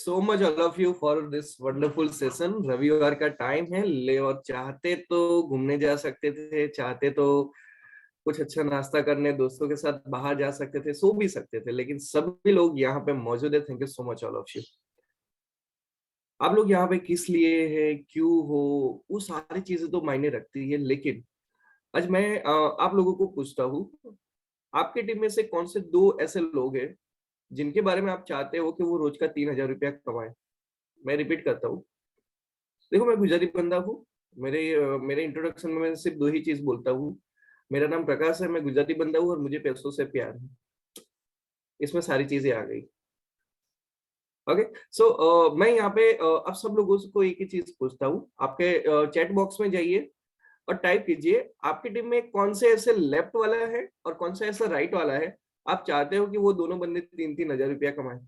so much all of you for this wonderful session. रविवार का time है ले और चाहते तो घूमने जा सकते थे, चाहते तो कुछ अच्छा नाश्ता करने दोस्तों के साथ बाहर जा सकते थे, सो भी सकते थे, लेकिन सभी लोग यहाँ पे मौजूद है। Thank you so much all of you. आप लोग यहाँ पे किस लिए है, क्यों हो, वो सारी चीजें तो मायने रखती है, लेकिन आज मैं आप लोगों को पूछता हूँ, आपकी टीम में से कौन से दो ऐसे लोग हैं जिनके बारे में आप चाहते हो कि वो रोज का 3,000 रुपया कमाए। मैं रिपीट करता हूँ, देखो मैं गुजराती बंदा हूँ। मेरे इंट्रोडक्शन में मैं सिर्फ दो ही चीज बोलता हूँ। मेरा नाम प्रकाश है, मैं गुजराती बंदा हूँ और मुझे पैसों से प्यार है। इसमें सारी चीजें आ गई। ओके, सो मैं यहाँ पे अब सब लोगों को एक ही चीज पूछता हूँ। आपके चैट बॉक्स में जाइए और टाइप कीजिए आपकी टीम में कौन से ऐसे लेफ्ट वाला है और कौन सा ऐसा राइट वाला है आप चाहते हो कि वो दोनों बंदे 3-3 हजार रुपया कमाए।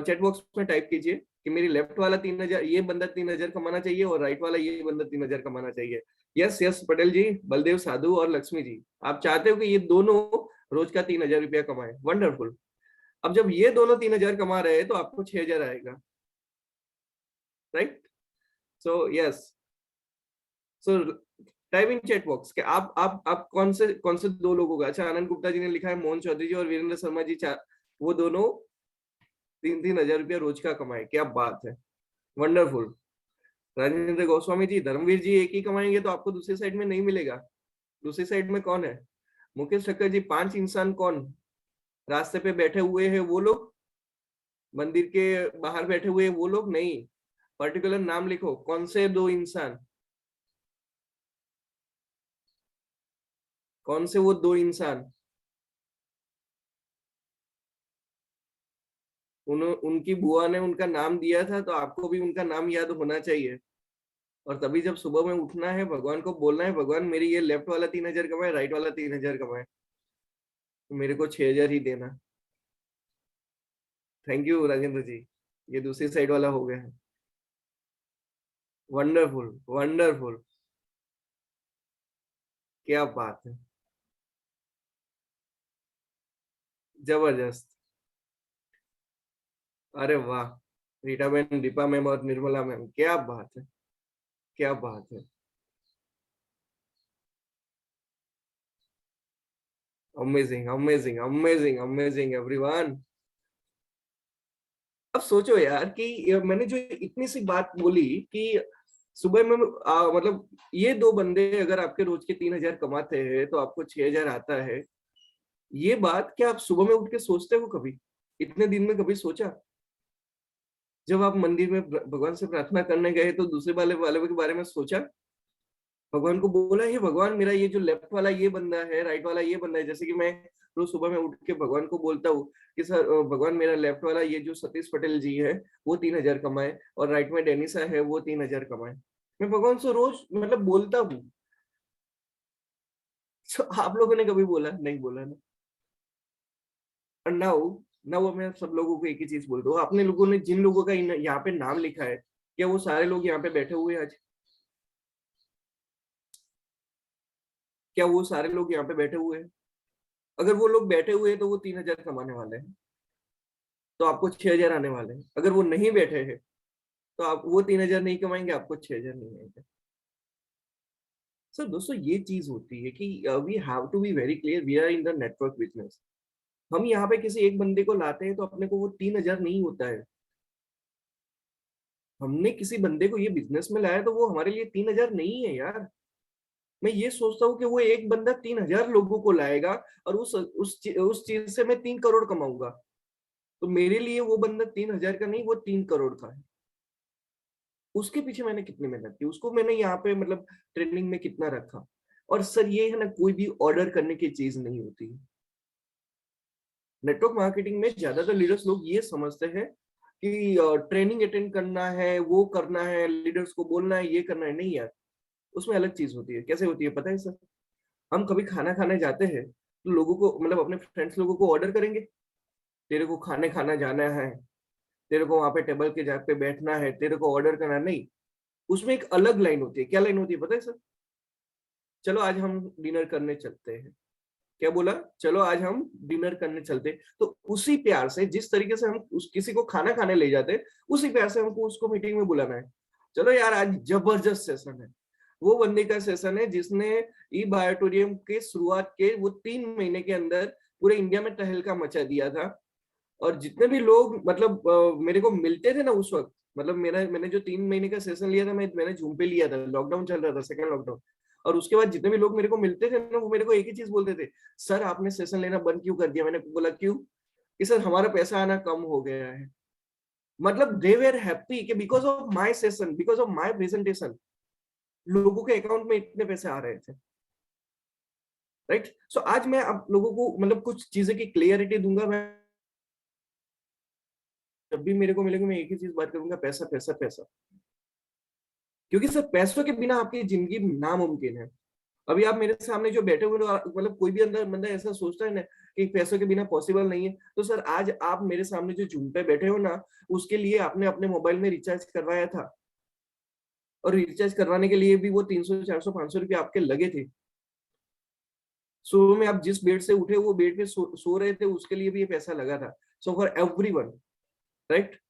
चैट बॉक्स में टाइप कीजिए कि मेरी लेफ्ट वाला 3,000, ये बंदा 3,000 कमाना चाहिए और राइट वाला ये बंदा 3,000 कमाना चाहिए। यस यस, पटेल जी, बलदेव साधु और लक्ष्मी जी, आप चाहते हो कि ये दोनों रोज का 3,000 रुपया कमाए। वंडरफुल। अब जब ये दोनों 3,000 कमा रहे हैं तो आपको 6,000 आएगा, right? So yes, so type in chat box के आप कौन से दो लोगों का। अच्छा, आनंद गुप्ता जी ने लिखा है मोहन चौधरी जी और वीरेंद्र शर्मा जी, वो दोनों 3-3 हजार रुपया रोज का कमाए। क्या बात है, वंडरफुल। राजेंद्र गोस्वामी जी, धर्मवीर जी एक ही कमाएंगे तो आपको दूसरी साइड में नहीं मिलेगा। दूसरी साइड में कौन है? मुकेश ठक्कर जी, 5 इंसान कौन? रास्ते पे बैठे हुए हैं वो लोग, मंदिर के बाहर बैठे हुए वो लोग नहीं। पर्टिकुलर नाम लिखो, कौन से 2 इंसान, कौन से वो 2 इंसान। उनकी बुआ ने उनका नाम दिया था तो आपको भी उनका नाम याद होना चाहिए। और तभी जब सुबह में उठना है, भगवान को बोलना है, भगवान मेरी ये लेफ्ट वाला 3,000 कमाए, राइट वाला 3,000 कमाए, तो मेरे को 6,000 ही देना। थैंक यू राजेंद्र जी, ये दूसरी साइड वाला हो गया है। वंडरफुल वंडरफुल, क्या बात है, जबरदस्त। अरे वाह, रीटा मैम, दीपा मैम और निर्मला मैम, क्या बात है, क्या बात है। Amazing amazing amazing amazing everyone. अब सोचो यार कि मैंने जो इतनी सी बात बोली कि सुबह में मतलब ये दो बंदे अगर आपके रोज के 3,000 कमाते हैं तो आपको 6,000 आता है। ये बात क्या आप सुबह में उठ के सोचते हो कभी? इतने दिन में कभी सोचा? जब आप मंदिर में भगवान से प्रार्थना करने गए तो दूसरे वाले वाले के बारे में सोचा? भगवान को बोला, हे भगवान मेरा ये जो लेफ्ट वाला ये बंदा है, राइट वाला ये बंदा है। जैसे कि मैं रोज सुबह में उठ के भगवान को बोलता हूँ कि सर भगवान मेरा लेफ्ट वाला ये जो सतीश पटेल जी है वो 3,000 कमाए और राइट में डेनिसा है वो 3,000 कमाए। मैं भगवान से रोज मतलब बोलता हूँ। तो आप लोगों ने कभी बोला? नहीं बोला ना। और नाउ नाउ मैं सब लोगों को एक ही चीज बोल दूं, आपने लोगों ने जिन लोगों का यहाँ पे नाम लिखा है, क्या वो सारे लोग यहाँ पे बैठे हुए हैं आज? क्या वो सारे लोग यहाँ पे बैठे हुए हैं? अगर वो लोग बैठे हुए हैं तो वो 3,000 कमाने वाले हैं, तो आपको 6,000 आने वाले हैं। अगर वो नहीं बैठे हैं तो आप वो 3,000 नहीं कमाएंगे, आपको 6,000 नहीं आएंगे। सर दोस्तों, ये चीज होती है कि we have to be very clear, we are in the network business. हम यहाँ पे किसी एक बंदे को लाते हैं तो अपने को वो 3,000 नहीं होता है। हमने किसी बंदे को ये बिजनेस में लाया तो वो हमारे लिए 3,000 नहीं है यार। मैं ये सोचता हूँ कि वो एक बंदा 3,000 लोगों को लाएगा और उस चीज से मैं 3 करोड़ कमाऊंगा, तो मेरे लिए वो बंदा 3,000 का नहीं, वो 3 करोड़ का है। उसके पीछे मैंने कितनी मेहनत की, उसको मैंने यहाँ पे मतलब ट्रेनिंग में कितना रखा। और सर ये है ना, कोई भी ऑर्डर करने की चीज नहीं होती। नेटवर्क मार्केटिंग में ज्यादातर लीडर्स लोग ये समझते हैं कि ट्रेनिंग अटेंड करना है, वो करना है, लीडर्स को बोलना है, ये करना है। नहीं यार, उसमें अलग चीज होती है। कैसे होती है पता है सर? हम कभी खाना खाने जाते हैं तो लोगों को मतलब अपने फ्रेंड्स लोगों को ऑर्डर करेंगे, तेरे को खाने खाना जाना है, तेरे को वहां पे टेबल के जगह पे बैठना है, तेरे को ऑर्डर करना नहीं। उसमें एक अलग लाइन होती है। क्या लाइन होती है पता है सर? चलो आज हम डिनर करने चलते हैं। क्या बोला, चलो आज हम डिनर करने चलते। तो उसी प्यार से, जिस तरीके से हम उस किसी को खाना खाने ले जाते, उसी प्यार से हमको उसको मीटिंग में बुलाना है। चलो यार आज जबरदस्त सेशन है। वो बंदे का सेशन है जिसने ई बायोटोरियम के शुरुआत के वो 3 महीने के अंदर पूरे इंडिया में तहलका मचा दिया था। और जितने भी लोग मतलब मेरे को मिलते थे ना उस वक्त, मतलब मैंने जो 3 महीने का सेशन लिया था, मैंने जूम पे लिया था, लॉकडाउन चल रहा था, सेकंड लॉकडाउन। और उसके बाद जितने भी लोग मेरे को मिलते थे ना, वो मेरे को एक ही चीज बोलते थे, सर आपने सेशन लेना बंद क्यों कर दिया? मैंने बोला क्यों? कि सर हमारा पैसा आना कम हो गया है। मतलब दे वेर हैप्पी कि because of my session, because of my presentation लोगों के अकाउंट में इतने पैसे आ रहे थे। राइट। सो आज मैं आप लोगों को मतलब कुछ चीजें की क्लियरिटी दूंगा। मैं जब भी मेरे को मिलेगा मैं एक ही चीज बात करूंगा, पैसा पैसा पैसा। क्योंकि सर पैसों के बिना आपकी जिंदगी नामुमकिन है। अभी आप मेरे सामने जो बैठे हुए लोग, मतलब कोई भी अंदर बंदा ऐसा सोचता है ना कि पैसों के बिना पॉसिबल नहीं है, तो सर आज आप मेरे सामने जो जूम पे बैठे हो ना, उसके लिए आपने अपने मोबाइल में रिचार्ज करवाया था। और रिचार्ज करवाने के लिए भी वो 300 400 500 रुपये आपके लगे थे। सुबह में आप जिस बेड से उठे वो बेड पे सो रहे थे, उसके लिए भी ये पैसा लगा था। So for everyone, right.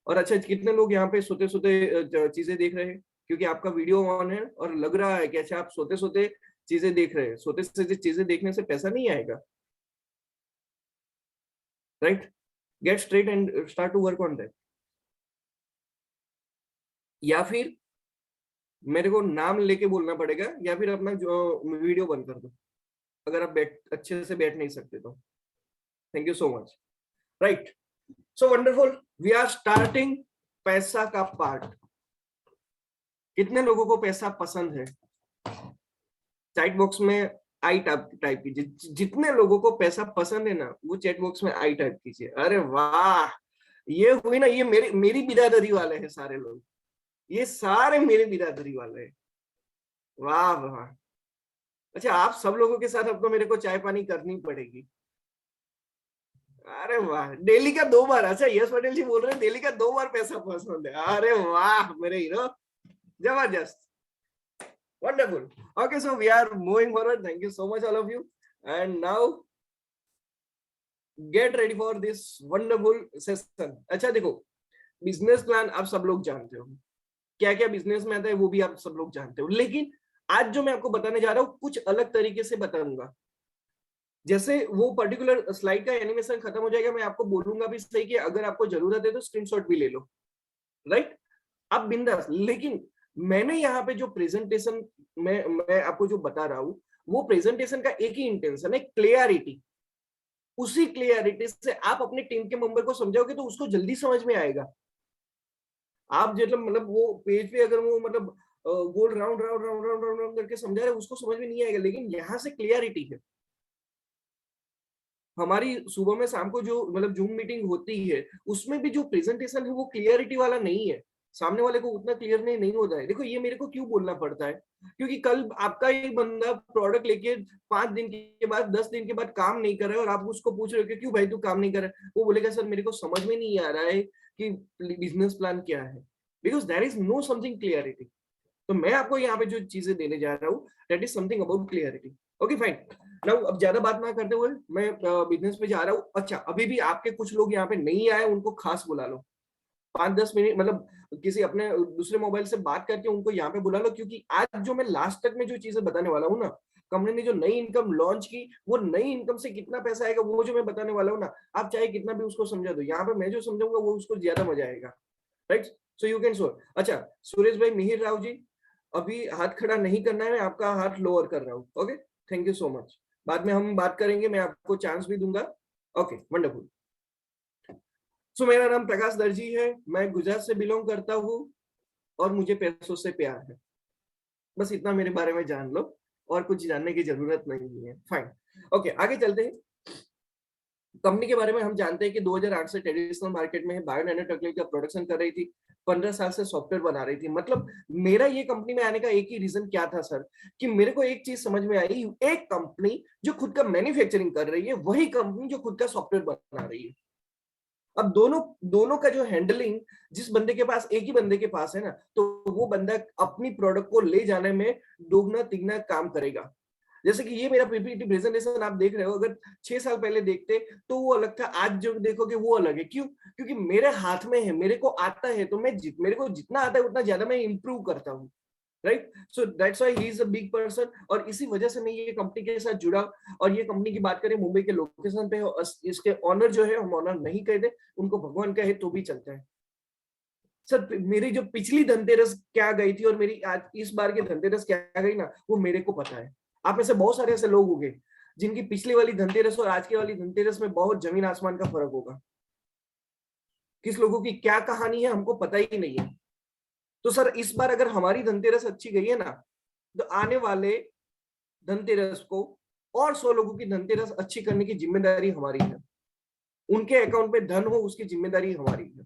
और अच्छा, कितने लोग यहाँ पे सोते सोते चीजें देख रहे हैं? क्योंकि आपका वीडियो ऑन है और लग रहा है कि अच्छा आप सोते सोते चीजें देख रहे हैं। सोते सोते चीजें देखने से पैसा नहीं आएगा, right. Get straight and start to work on that. या फिर मेरे को नाम लेके बोलना पड़ेगा, या फिर अपना जो वीडियो बंद कर दो, अगर आप बैठ अच्छे से बैठ नहीं सकते तो। Thank you so much. Right. So wonderful, we are starting पैसा का पार्ट। कितने लोगों को पैसा पसंद है? चैट बॉक्स में आई टाइप कीजिए। जितने लोगों को पैसा पसंद है ना, वो चैट बॉक्स में आई टाइप कीजिए। अरे वाह, ये हुई ना, ये मेरी मेरी बिरादरी वाले हैं सारे लोग। ये सारे मेरे बिरादरी वाले हैं। वाह वाह। अच्छा, आप सब लोगों के साथ अब तो मेरे को चाय पानी करनी पड़ेगी। अरे वाह, डेली का 2 बार। अच्छा, यश पटेल जी बोल रहे हैं डेली का 2 बार पैसा पसंद है। अरे वाह मेरे हीरो, जबरदस्त, wonderful. Okay, so we are moving forward. Thank you so much all of you. And now get ready for this wonderful session. अच्छा देखो, बिजनेस प्लान आप सब लोग जानते हो, क्या क्या बिजनेस में आता है वो भी आप सब लोग जानते हो। लेकिन आज जो मैं आपको बताने जा रहा हूँ कुछ अलग तरीके से बताऊंगा। जैसे वो पर्टिकुलर स्लाइड का एनिमेशन खत्म हो जाएगा, मैं आपको बोलूंगा भी सही कि अगर आपको जरूरत है तो स्क्रीनशॉट भी ले लो, राइट। आप बिंदास। लेकिन मैंने यहाँ पे जो प्रेजेंटेशन में मैं आपको जो बता रहा हूँ, वो प्रेजेंटेशन का एक ही इंटेंशन है, क्लियरिटी। उसी क्लियरिटी से आप अपने टीम के मेंबर को समझाओगे तो उसको जल्दी समझ में आएगा। आप मतलब वो पेज पे अगर वो मतलब गोल round round round round round करके समझा रहे, उसको समझ में नहीं आएगा। लेकिन यहाँ से क्लियरिटी है। हमारी सुबह में शाम को जो मतलब जूम मीटिंग होती है, उसमें भी जो प्रेजेंटेशन है वो क्लियरिटी वाला नहीं है। सामने वाले को उतना क्लियर नहीं होता है। देखो ये मेरे को क्यों बोलना पड़ता है, क्योंकि कल आपका एक बंदा प्रोडक्ट लेके 5 दिन के बाद 10 दिन के बाद काम नहीं कर रहा है, और आप उसको पूछ रहे हो कि क्यों भाई तू काम नहीं कर रहा है? वो बोलेगा सर मेरे को समझ में नहीं आ रहा है कि बिजनेस प्लान क्या है, because there is no something clarity. तो मैं आपको यहाँ पे जो चीजें देने जा रहा हूँ, that is something about clarity. Okay fine. Now अब ज्यादा बात ना करते हुए मैं बिजनेस पे जा रहा हूँ। अच्छा, अभी भी आपके कुछ लोग यहाँ पे नहीं आए, उनको खास बुला लो। 5-10 मिनट मतलब किसी अपने दूसरे मोबाइल से बात करके उनको यहाँ पे बुला लो, क्योंकि आज जो मैं लास्ट तक में जो चीजें बताने वाला हूँ ना, कंपनी ने जो नई इनकम लॉन्च की, वो नई इनकम से कितना पैसा आएगा वो जो मैं बताने वाला हूँ ना, आप चाहे कितना भी उसको समझा दो, यहाँ पे मैं जो समझाऊंगा वो उसको ज्यादा मजा आएगा। Right. So you can show. अच्छा, सुरेश भाई, मिहिर राव जी, अभी हाथ खड़ा नहीं करना है, मैं आपका हाथ लोअर कर रहा हूँ। Okay, thank you so much. बाद में हम बात करेंगे, मैं आपको चांस भी दूंगा। Okay, wonderful. सो मेरा नाम प्रकाश दर्जी है, मैं गुजरात से बिलोंग करता हूँ, और मुझे पैसों से प्यार है। बस इतना मेरे बारे में जान लो, और कुछ जानने की जरूरत नहीं है। फाइन। ओके, आगे चलते हैं। कंपनी के बारे में हम जानते हैं कि 2008 से ट्रेडिशनल मार्केट में बायो नैनो टेक्नोलॉजी का प्रोडक्शन कर रही थी। 15 साल से सॉफ्टवेयर बना रही थी। मतलब मेरा ये कंपनी में आने का एक ही रीजन क्या था सर, कि मेरे को एक चीज समझ में आई, एक कंपनी जो खुद का मैन्युफैक्चरिंग कर रही है, वही कंपनी जो खुद का सॉफ्टवेयर बना रही है। अब दोनों दोनों का जो हैंडलिंग जिस बंदे के पास, एक ही बंदे के पास है ना, तो वो बंदा अपनी प्रोडक्ट को ले जाने में दोगुना तिगुना काम करेगा। जैसे कि ये मेरा पीपीटी प्रेजेंटेशन आप देख रहे हो, अगर 6 साल पहले देखते तो वो अलग था, आज जो देखोगे वो अलग है। क्यों? क्योंकि मेरे हाथ में है, मेरे को आता है, तो मेरे को जितना आता है उतना ज्यादा मैं इंप्रूव करता हूँ, right? So that's why he is a big person, और इसी वजह से मैं ये कंपनी के साथ जुड़ा। और ये कंपनी की बात करें, मुंबई के लोकेशन पे है, इसके ऑनर जो है, हम ऑनर नहीं कहते, उनको भगवान कहे तो भी चलता है। सर मेरी जो पिछली धनतेरस क्या गई थी और मेरी आज इस बार की धनतेरस क्या गई ना, वो मेरे को पता है। आप में से बहुत सारे ऐसे लोग होंगे जिनकी पिछली वाली धनतेरस और आज की वाली धनतेरस में बहुत जमीन आसमान का फर्क होगा। किस लोगों की क्या कहानी है हमको पता ही नहीं है। तो सर इस बार अगर हमारी धनतेरस अच्छी गई है ना, तो आने वाले धनतेरस को और 100 लोगों की धनतेरस अच्छी करने की जिम्मेदारी हमारी है। उनके अकाउंट में धन हो, उसकी जिम्मेदारी हमारी है,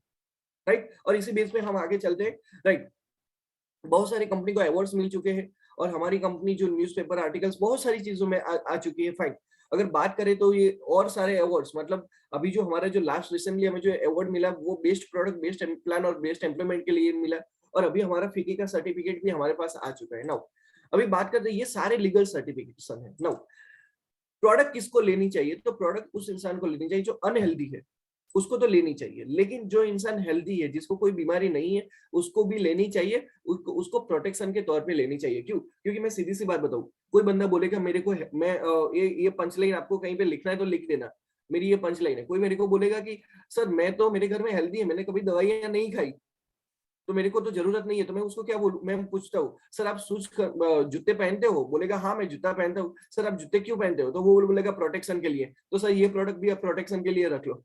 राइट? और इसी बेस पे हम आगे चलते हैं, राइट? बहुत सारी कंपनी को अवार्ड्स मिल चुके हैं, और हमारी कंपनी जो न्यूज़पेपर आर्टिकल्स बहुत सारी चीजों में आ चुकी है, फाइन। अगर बात करें तो ये और सारे अवार्ड्स, मतलब अभी जो हमारा जो लास्ट रिसेंटली हमें जो अवार्ड मिला, वो बेस्ट प्रोडक्ट, बेस्ट प्लान और बेस्ट एम्प्लॉयमेंट के लिए मिला। और अभी हमारा फिकी का सर्टिफिकेट भी हमारे पास आ चुका है। नाउ अभी बात करते हैं, ये सारे लीगल सर्टिफिकेशन है। नाउ प्रोडक्ट किसको लेनी चाहिए? तो प्रोडक्ट उस इंसान को लेनी चाहिए जो अनहेल्दी है, उसको तो लेनी चाहिए। लेकिन जो इंसान हेल्दी है, जिसको कोई बीमारी नहीं है, उसको भी लेनी चाहिए। उसको प्रोटेक्शन के तौर पे लेनी चाहिए। क्यों? क्योंकि मैं सीधी सी बात बताऊं, कोई बंदा बोलेगा मेरे को ये पंचलाइन आपको कहीं पे लिखना है तो लिख देना, मेरी ये पंचलाइन है। कोई मेरे को बोलेगा कि सर मैं तो, मेरे घर में हेल्दी है, मैंने कभी दवाइयां नहीं खाई, तो मेरे को तो जरूरत नहीं है, तो मैं उसको क्या बोलूं? मैं पूछता हूँ, सर आप जूते पहनते हो? बोलेगा हाँ मैं जूता पहनता हूँ। सर आप जूते क्यों पहनते हो? तो वो बोलेगा प्रोटेक्शन के लिए। तो सर ये प्रोडक्ट भी आप प्रोटेक्शन के लिए रख लो,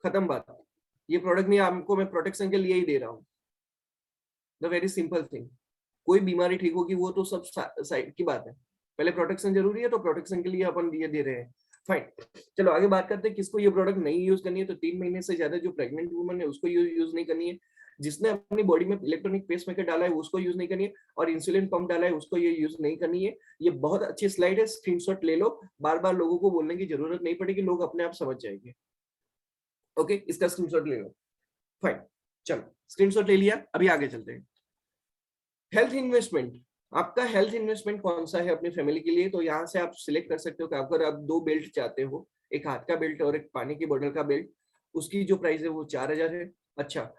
खत्म बात। ये प्रोडक्ट नहीं, आपको मैं प्रोटेक्शन के लिए ही दे रहा हूँ। The very simple thing. कोई बीमारी ठीक होगी वो तो सब साइड की बात है, पहले प्रोटेक्शन जरूरी है, तो प्रोटेक्शन के लिए अपन ये दे रहे हैं, फाइन। चलो आगे बात करते हैं, किसको ये प्रोडक्ट नहीं यूज करनी है? तो 3 महीने से ज्यादा जो प्रेग्नेंट वुमन है उसको यूज नहीं करनी है। जिसने अपनी बॉडी में इलेक्ट्रॉनिक पेसमेकर डाला है उसको यूज नहीं करनी है, और इंसुलिन पंप डाला है उसको ये यूज नहीं करनी है। ये बहुत अच्छी स्लाइड है, स्क्रीनशॉट ले लो, बार बार लोगों को बोलने की जरूरत नहीं पड़ेगी, लोग अपने आप समझ जाएंगे। ओके, इसका स्क्रीनशॉट ले लो, फाइन। चलो स्क्रीनशॉट ले लिया, अभी आगे चलते हैं। हेल्थ इन्वेस्टमेंट, आपका हेल्थ इन्वेस्टमेंट कौन सा है अपनी फैमिली के लिए? तो यहाँ से आप सिलेक्ट कर सकते हो कि अगर आप 2 बेल्ट चाहते हो, एक हाथ का बेल्ट और एक पानी की बोतल का बेल्ट, उसकी जो प्राइस है वो 4,000 है। अच्छा,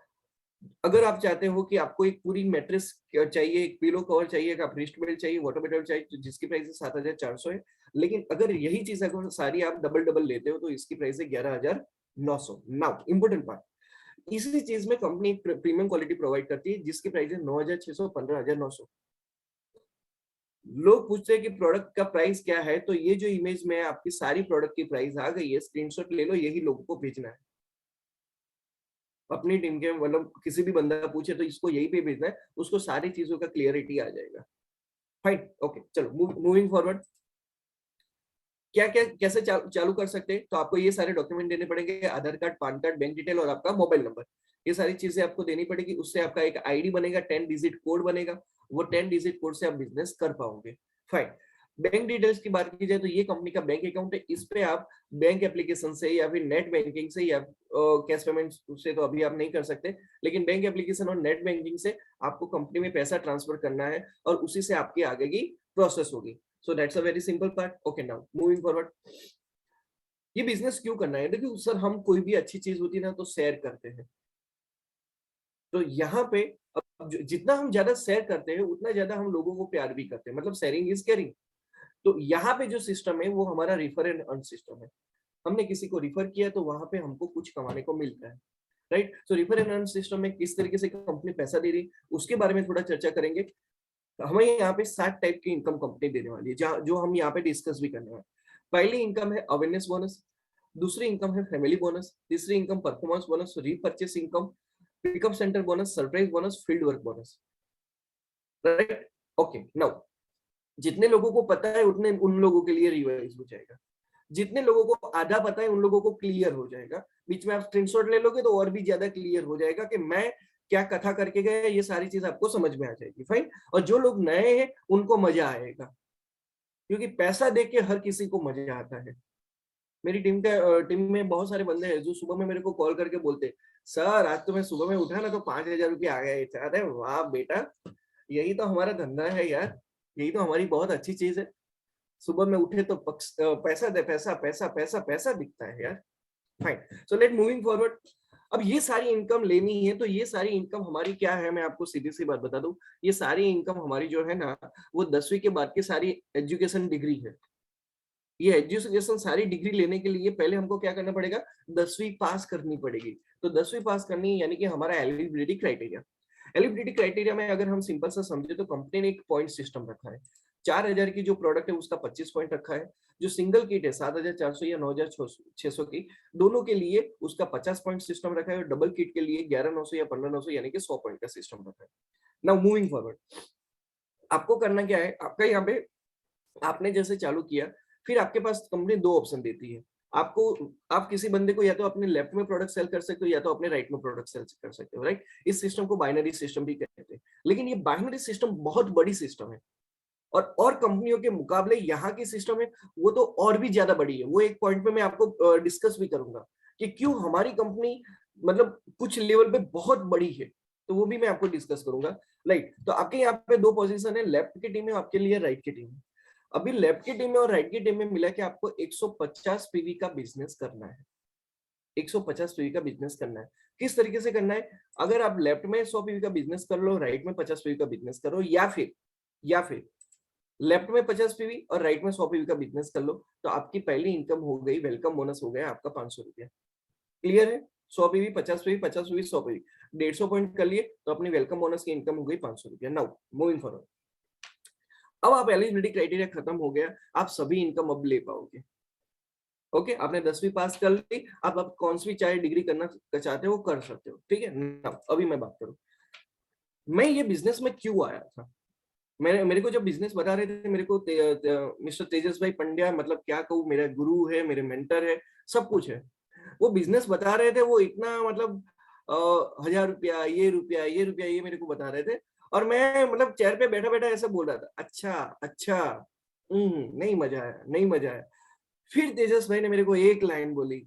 अगर आप चाहते हो कि आपको एक पूरी मैट्रेस चाहिए, एक पिलो कवर चाहिए, एक आप रिस्ट बेल्ट चाहिए, वाटर बेल्ट चाहिए, तो जिसकी प्राइस है 7,400 है। लेकिन अगर यही चीज अगर सारी आप डबल डबल लेते हो तो इसकी प्राइस है 11,900। नाउ इंपोर्टेंट पार्ट, इसी चीज में कंपनी प्रीमियम क्वालिटी प्रोवाइड करती है जिसकी प्राइस है 9,600, 15,900। लोग पूछते हैं कि प्रोडक्ट का प्राइस क्या है, तो ये जो इमेज में आपकी सारी प्रोडक्ट की प्राइस आ गई है, स्क्रीनशॉट ले लो, यही लोगों को भेजना है अपनी टीम के। मतलब किसी भी बंदा पूछे तो इसको यही पे भेजना है, उसको सारी चीजों का क्लियरिटी आ जाएगा, फाइन। ओके चलो मूविंग फॉरवर्ड, क्या क्या कैसे चालू कर सकते हैं? तो आपको ये सारे डॉक्यूमेंट देने पड़ेंगे, Aadhaar card, PAN card, bank detail और आपका मोबाइल नंबर। ये सारी चीजें आपको देनी पड़ेगी, उससे आपका एक आईडी बनेगा, 10 डिजिट कोड बनेगा, वो 10 डिजिट कोड से आप बिजनेस कर पाओगे, फाइन। बैंक डिटेल्स की बात की जाए तो ये कंपनी का बैंक अकाउंट है, इस पे आप बैंक एप्लीकेशन से या फिर नेट बैंकिंग से या कैश पेमेंट से तो अभी आप नहीं कर सकते, लेकिन बैंक एप्लीकेशन और नेट बैंकिंग से आपको कंपनी में पैसा ट्रांसफर करना है और उसी से आपकी आगे की प्रोसेस होगी। So that's a very simple part. Okay now moving forward, ये बिजनेस क्यों करना है? देखिए सर, हम कोई भी अच्छी चीज होती है ना तो शेयर करते हैं। तो यहाँ पे अब जितना हम ज्यादा शेयर करते हैं उतना ज्यादा हम लोगों को प्यार भी करते हैं, मतलब शेयरिंग इज केयरिंग। तो यहाँ पे जो सिस्टम है वो हमारा रिफर एंड अर्न सिस्टम है। हमने किसी को रिफर किया तो वहां पे हमको कुछ कमाने को मिलता है, right? So refer and earn system में किस तरीके से कंपनी पैसा दे रही उसके बारे में थोड़ा चर्चा करेंगे। हमें यहाँ पे 7 टाइप की इनकम कंपनी देने वाली है, जहाँ जो हम यहाँ पे डिस्कस भी करने वाले हैं। पहली इनकम है अवेयरनेस बोनस, दूसरी इनकम है फैमिली बोनस, तीसरी income performance bonus, repurchase income, pickup centre bonus, surprise bonus, field work bonus, right? Okay now जितने लोगों को पता है उतने उन लोगों के लिए रिवाइज हो जाएगा, जितने लोगों को आधा पता है उन लोगों को क्लियर हो जाएगा। बीच में आप स्क्रीनशॉट ले लोगे तो और भी ज्यादा क्लियर हो जाएगा कि मैं क्या कथा करके गया, ये सारी चीज आपको समझ में आ जाएगी, फाइन। और जो लोग नए हैं उनको मजा आएगा, क्योंकि पैसा देख के हर किसी को मजा आता है। मेरी टीम में बहुत सारे बंदे हैं जो सुबह में मेरे को कॉल करके बोलते, सर आज तो मैं सुबह में उठा ना तो 5,000 रुपये आ गए। अरे वाह बेटा, यही तो हमारा धंधा है यार, यही तो हमारी बहुत अच्छी चीज है। सुबह में उठे तो पैसा दे, पैसा पैसा पैसा पैसा दिखता है यार। Fine, so let moving forward. अब ये सारी इनकम लेनी है, तो ये सारी इनकम हमारी क्या है, मैं आपको सीधी सी बात बता दूं, ये सारी इनकम हमारी जो है ना, वो 10वीं के बाद की सारी एजुकेशन डिग्री है। ये एजुकेशन सारी डिग्री लेने के लिए पहले हमको क्या करना पड़ेगा, 10वीं पास करनी पड़ेगी। तो 10वीं पास करनी यानी कि हमारा एलिजिबिलिटी क्राइटेरिया। एलिजिबिलिटी क्राइटेरिया में अगर हम सिंपल सा समझे तो कंपनी ने एक पॉइंट सिस्टम रखा है। 4000 की जो प्रोडक्ट है उसका 25 पॉइंट रखा है। जो सिंगल किट है 7400 या 9600 की, दोनों के लिए उसका 50 पॉइंट सिस्टम रखा है, और डबल किट के लिए 11900 या 15900 यानी कि 100 पॉइंट का सिस्टम रखा है। नाउ मूविंग फॉरवर्ड, आपको करना क्या है, आपका यहाँ पे आपने जैसे चालू किया, फिर आपके पास कंपनी दो ऑप्शन देती है आपको। आप किसी बंदे को या तो अपने लेफ्ट में प्रोडक्ट सेल कर सकते हो या तो अपने राइट में प्रोडक्ट सेल कर सकते हो, राइट। इस सिस्टम को बाइनरी सिस्टम भी कहते हैं। लेकिन ये बाइनरी सिस्टम बहुत बड़ी सिस्टम है, और कंपनियों के मुकाबले यहाँ की सिस्टम है वो तो और भी ज्यादा बड़ी है। वो एक पॉइंट पे मैं आपको डिस्कस भी करूंगा कि क्यों हमारी कंपनी मतलब कुछ लेवल पे बहुत बड़ी है, तो वो भी मैं आपको डिस्कस करूंगा, राइट। तो आपके यहाँ पे दो पोजीशन है, लेफ्ट की टीम है, आपके लिए राइट की टीम है। अभी लेफ्ट की टीम में और राइट की टीम में मिला कि आपको 150 पीवी का बिजनेस करना है। 150 पीवी का बिजनेस करना है। किस तरीके से करना है, अगर आप लेफ्ट में 100 पीवी का बिजनेस कर लो, राइट में 50 पीवी का बिजनेस करो, या फिर लेफ्ट में 50 पीवी और राइट में 100 पीवी का बिजनेस कर लो, तो आपकी पहली इनकम हो गई, वेलकम बोनस हो गया आपका 500 रुपया। क्लियर है, 100 PV 50 PV 50 PV 100 PV 150 point कर लिए, तो अपनी वेलकम बोनस की इनकम हो गई 500 रुपया। नाउ मूविंग फॉरवर्ड, अब आप एलिजिबिलिटी क्राइटेरिया खत्म हो गया, आप सभी इनकम अब ले पाओगे। ओके, आपने 10वीं पास कर ली, आप कौन सी चाहे डिग्री करना चाहते हो वो कर सकते हो, ठीक है ना। अभी मैं बात करूं, मैं ये बिजनेस में क्यों आया था। मेरे को जब बिजनेस बता रहे थे, मेरे को मिस्टर तेजस भाई पंड्या, मतलब क्या कहूँ, मेरा गुरु है, मेरे मेंटर है, सब कुछ है। वो बिजनेस बता रहे थे, वो इतना मतलब 1000 रुपया, ये रुपया ये मेरे को बता रहे थे, और मैं मतलब चेयर पे बैठा बैठा ऐसे बोल रहा था, अच्छा अच्छा, नहीं मजा आया, नहीं मजा आया। फिर तेजस भाई ने मेरे को एक लाइन बोली,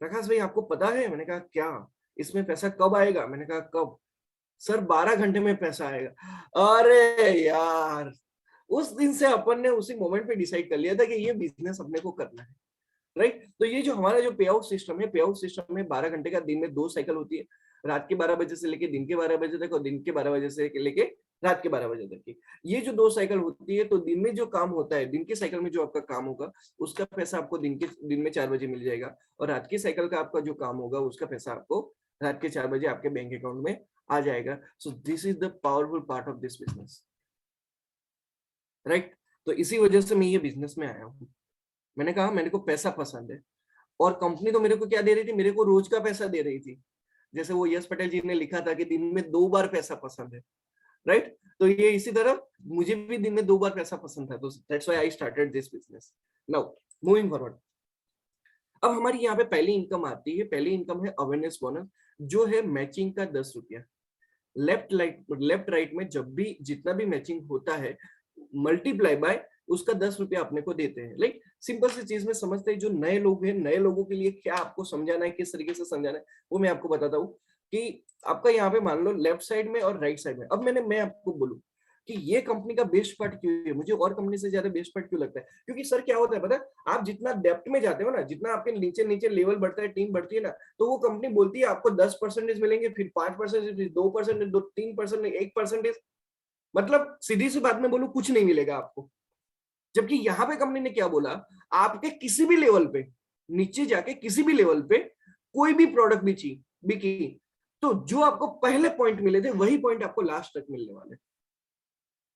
प्रकाश भाई आपको पता है, मैंने कहा क्या, इसमें पैसा कब आएगा, मैंने कहा कब, सर 12 घंटे में पैसा आएगा। अरे यार, उस दिन से अपन ने उसी मोमेंट पे डिसाइड कर लिया था कि ये बिजनेस अपने को करना है, राइट। तो ये जो हमारा जो पे आउट सिस्टम है, पे आउट सिस्टम में 12 घंटे का, दिन में 2 साइकिल होती है, रात के 12 बजे से लेके दिन के 12 बजे तक, और दिन के 12 बजे से लेके रात के 12 बजे तक की। ये जो 2 साइकिल होती है, तो दिन में जो काम होता है, दिन के साइकिल में जो आपका काम होगा, उसका पैसा आपको दिन में 4 बजे मिल जाएगा, और रात की साइकिल का आपका जो काम होगा उसका पैसा आपको रात के 4 बजे आपके बैंक अकाउंट में आ जाएगा। So this is the powerful part of this business, right. तो इसी वजह से मैं ये बिजनेस में आया हूँ। मैंने कहा मेरे को पैसा पसंद है, और कंपनी तो मेरे को क्या दे रही थी, मेरे को रोज का पैसा दे रही थी। जैसे वो यश पटेल जी ने लिखा था कि दिन में 2 बार पैसा पसंद है, राइट। तो ये इसी तरह मुझे भी दिन में 2 बार पैसा पसंद था, तो that's why I started this business. Now moving forward, अब हमारी यहाँ पे पहली इनकम आती है, पहली इनकम है अवेयरनेस बोनस, जो है मैचिंग का 10 रुपया। लेफ्ट राइट में जब भी जितना भी मैचिंग होता है, मल्टीप्लाई बाय उसका 10 रुपया अपने को देते हैं। लाइक सिंपल सी चीज में समझते हैं, जो नए लोग हैं, नए लोगों के लिए क्या आपको समझाना है, किस तरीके से समझाना है, वो मैं आपको बताता हूँ। कि आपका यहाँ पे मान लो लेफ्ट साइड में और राइट साइड में, अब मैं आपको बोलूं कि ये कंपनी का बेस्ट पार्ट क्यों है, मुझे और कंपनी से ज्यादा बेस्ट पार्ट क्यों लगता है, क्योंकि सर क्या होता है पता है, आप जितना डेप्थ में जाते हो ना, जितना आपके नीचे नीचे लेवल बढ़ता है, टीम बढ़ती है ना, तो वो कंपनी बोलती है आपको 10% मिलेंगे, फिर 5%, फिर 2%, 3%, 1%। मतलब सीधी सी बात में बोलूं, कुछ नहीं मिलेगा आपको। जबकि यहां पे कंपनी ने क्या बोला, आपके किसी भी लेवल पे, नीचे जाके किसी भी लेवल पे कोई भी प्रोडक्ट बिकी, तो जो आपको पहले पॉइंट मिले थे वही पॉइंट आपको लास्ट तक मिलने वाले।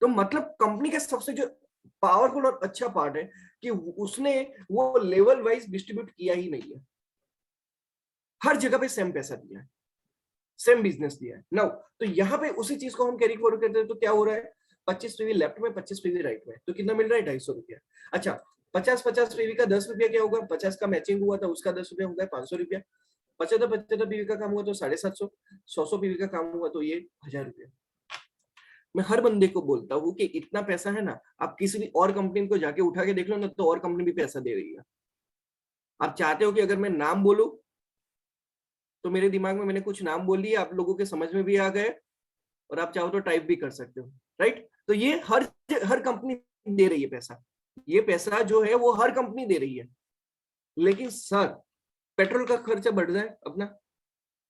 तो मतलब कंपनी का सबसे जो पावरफुल और अच्छा पार्ट है कि उसने वो लेवल वाइज डिस्ट्रीब्यूट किया ही नहीं है, हर जगह पे सेम पैसा दिया है, सेम बिजनेस दिया है। नाउ तो यहाँ पे उसी चीज को हम कैरी फॉरवर्ड करते हैं, तो क्या हो रहा है, 25 पीवी लेफ्ट में, 25 पीवी राइट में, तो कितना मिल रहा है, 250 रुपया। अच्छा, 50 पीवी का 10 रुपया क्या होगा, 50 का मैचिंग हुआ था उसका 10 रुपया होगा, 500 रुपया। 75 पीवी का काम हुआ तो 750, 100 पीवी का काम हुआ तो ये 1000 रुपया। मैं हर बंदे को बोलता हूँ कि इतना पैसा है ना, आप किसी भी और कंपनी को जाके उठा के देख लो ना, तो और कंपनी भी पैसा दे रही है। आप चाहते हो कि अगर मैं नाम बोलूं, तो मेरे दिमाग में मैंने कुछ नाम बोल दिए, आप लोगों के समझ में भी आ गए, और आप चाहो तो टाइप भी कर सकते हो, राइट। तो ये हर हर कंपनी दे रही है पैसा, ये पैसा जो है वो हर कंपनी दे रही है, लेकिन सर पेट्रोल का खर्चा बढ़ रहा है, अपना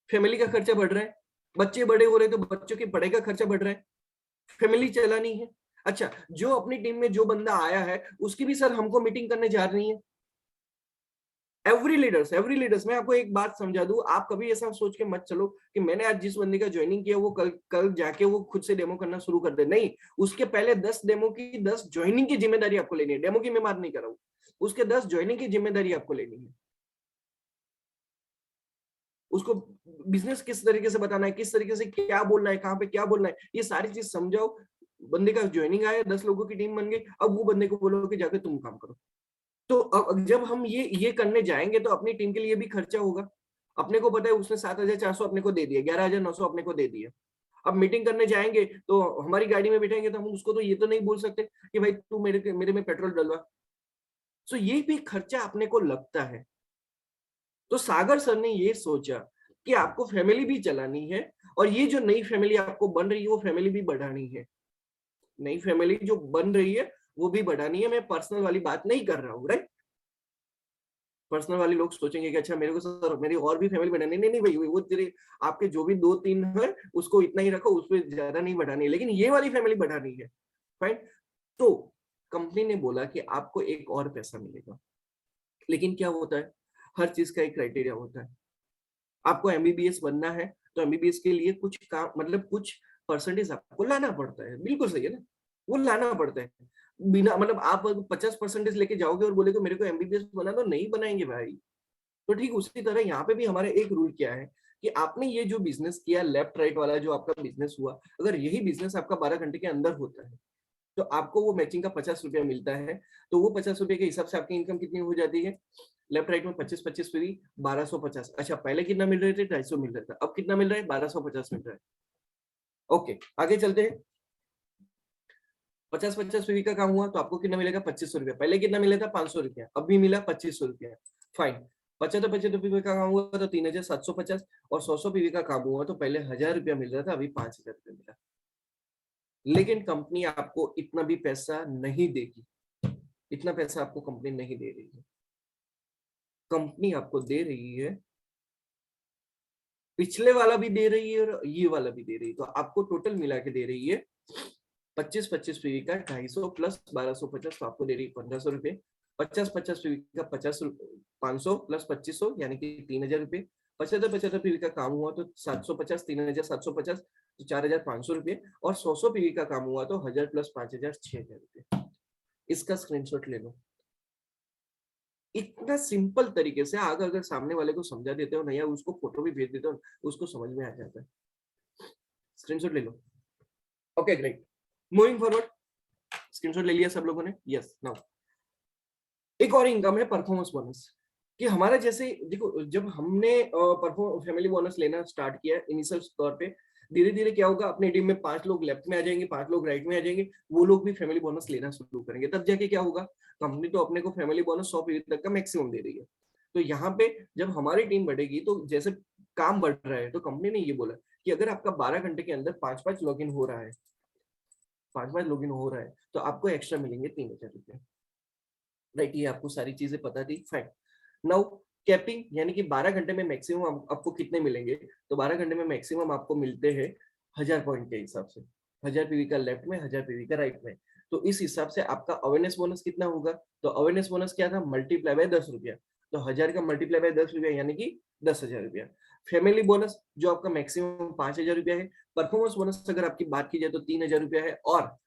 फैमिली का खर्चा बढ़ रहा है, बच्चे बड़े हो रहे तो बच्चों के पढ़ाई का खर्चा बढ़ रहा है, फैमिली चलानी है। अच्छा, जो अपनी टीम में जो बंदा आया है उसकी भी सर हमको मीटिंग करने जा रही है। एवरी लीडर्स, मैं आपको एक बात समझा दूं, आप कभी ऐसा सोच के मत चलो कि मैंने आज जिस बंदे का ज्वाइनिंग किया वो कल कल जाके वो खुद से डेमो करना शुरू कर दे। नहीं, उसके पहले 10 डेमो की 10 ज्वाइनिंग की जिम्मेदारी आपको लेनी है। डेमो की मैं बात नहीं कर रहा हूं, उसके 10 ज्वाइनिंग की जिम्मेदारी आपको लेनी है। उसको बिजनेस किस तरीके से बताना है, किस तरीके से क्या बोलना है, कहाँ पे क्या बोलना है, ये सारी चीज समझाओ। बंदे का ज्वाइनिंग आया, 10 लोगों की टीम बन गई, अब वो बंदे को बोलो कि जाके तुम काम करो। तो अब जब हम ये करने जाएंगे तो अपनी टीम के लिए भी खर्चा होगा। अपने को पता है उसने 7,400 अपने को दे दिया, 11,900 अपने को दे दिया। अब मीटिंग करने जाएंगे तो हमारी गाड़ी में बैठेंगे तो हम उसको तो ये तो नहीं बोल सकते कि भाई तू मेरे में पेट्रोल डलवा। सो ये भी खर्चा अपने को लगता है। तो सागर सर ने ये सोचा कि आपको फैमिली भी चलानी है, और ये जो नई फैमिली आपको बन रही है वो फैमिली भी बढ़ानी है। नई फैमिली जो बन रही है वो भी बढ़ानी है। मैं पर्सनल वाली बात नहीं कर रहा हूँ, राइट। पर्सनल वाले लोग सोचेंगे कि अच्छा मेरे को सर मेरी और भी फैमिली बनानी, नहीं नहीं भाई, वो तेरे आपके जो भी 2-3 है उसको इतना ही रखो, उसमें ज्यादा नहीं बढ़ानी है, लेकिन ये वाली फैमिली बढ़ानी है। फाइन। तो कंपनी ने बोला कि आपको एक और पैसा मिलेगा, लेकिन क्या होता है, हर चीज का एक क्राइटेरिया होता है। आपको एमबीबीएस बनना है तो एमबीबीएस के लिए कुछ काम, मतलब कुछ परसेंटेज आपको लाना पड़ता है। बिल्कुल सही है ना, वो लाना पड़ता है। बिना मतलब आप 50% लेके जाओगे और बोले मेरे को एमबीबीएस बना, तो नहीं बनाएंगे भाई। तो ठीक उसी तरह यहाँ पे भी हमारा एक रूल क्या है कि आपने ये जो बिजनेस किया, लेफ्ट राइट वाला जो आपका बिजनेस हुआ, अगर यही बिजनेस आपका 12 घंटे के अंदर होता है तो आपको वो मैचिंग का 50 रुपया मिलता है। तो वो 50 रुपये के हिसाब से आपकी इनकम कितनी हो जाती है, लेफ्ट राइट में 25-25 फ्री, 1250। अच्छा, पहले कितना मिल रहे थे, 250 मिल रहा था, अब कितना मिल रहा है, 1250 मिल रहा है। ओके, आगे चलते हैं। 50-50 फ्री का काम हुआ तो आपको कितना मिलेगा, 2500 रुपया। पहले कितना मिला था, 500 रुपया, अब भी मिला 2500 रुपया। फाइन। 75-75 पीवी का काम हुआ तो 3750, और 100 पीवी का काम हुआ तो पहले 1000 रुपया मिल रहा था, अभी 5000 रुपया मिला। लेकिन कंपनी आपको इतना भी पैसा नहीं देगी, इतना पैसा आपको कंपनी नहीं दे रही है। कंपनी आपको दे रही है, पिछले वाला भी दे रही है और ये वाला भी दे रही है, तो आपको टोटल मिला के दे रही है 25-25 पीवी का 250 प्लस 1250, तो आपको दे रही है 1500 रुपये। 50-50 पीवी का 500 प्लस 2500 यानी कि 3000 रुपये। 75-75 पीवी का काम हुआ तो 750, 3750, तो 4500 रुपये। और 100 पीवी का काम हुआ तो 1000 प्लस 5000, 6000 रुपये। इसका स्क्रीनशॉट ले लो। इतना सिंपल तरीके से अगर सामने वाले को समझा देते हो ना, या उसको फोटो भी भेज देते हो, उसको समझ में आ जाता है। स्क्रीनशॉट ले लो। Okay great, moving forward. Screenshot ले लिया सब लोगों ने, यस। नाउ एक और इनकम है परफॉर्मेंस बोनस। कि हमारा जैसे देखो, जब हमने परफॉर्म फैमिली बोनस लेना स्टार्ट किया इनिशियल तौर पे, धीरे धीरे क्या होगा, अपनी टीम में 5 लोग लेफ्ट में आ जाएंगे, 5 लोग राइट में आ जाएंगे, वो लोग भी फैमिली बोनस लेना शुरू करेंगे। तब जाके क्या होगा, कंपनी तो अपने को फैमिली बोनस 100 तक का मैक्सिमम दे रही है। तो यहाँ पे जब हमारी टीम बढ़ेगी तो जैसे काम बढ़ रहा है, तो कंपनी ने ये बोला कि अगर आपका 12 घंटे के अंदर 5-5 लॉग इन हो रहा है, 5-5 लॉग इन हो रहा है, तो आपको एक्स्ट्रा मिलेंगे 3000 रुपये। राइट, ये आपको सारी चीजें पता थी। फाइन। नाउ कैपिंग, यानी कि 12 घंटे में मैक्सिमम आपको कितने मिलेंगे, तो 12 घंटे में मैक्सिमम आपको मिलते हैं 1000 पॉइंट के हिसाब से। 1000 पीवी का लेफ्ट में, 1000 पीवी का राइट में। तो इस हिसाब से आपका अवेयरनेस बोनस कितना होगा, तो अवेयरनेस बोनस क्या था, मल्टीप्लाई बाय 10 रुपया। तो 1000 का मल्टीप्लाई बाय 10 रुपया यानी कि 10,000 रुपया। फैमिली बोनस जो आपका मैक्सिमम 5000 रुपया है। परफॉर्मेंस बोनस अगर आपकी बात की जाए तो 3000 रुपया है, और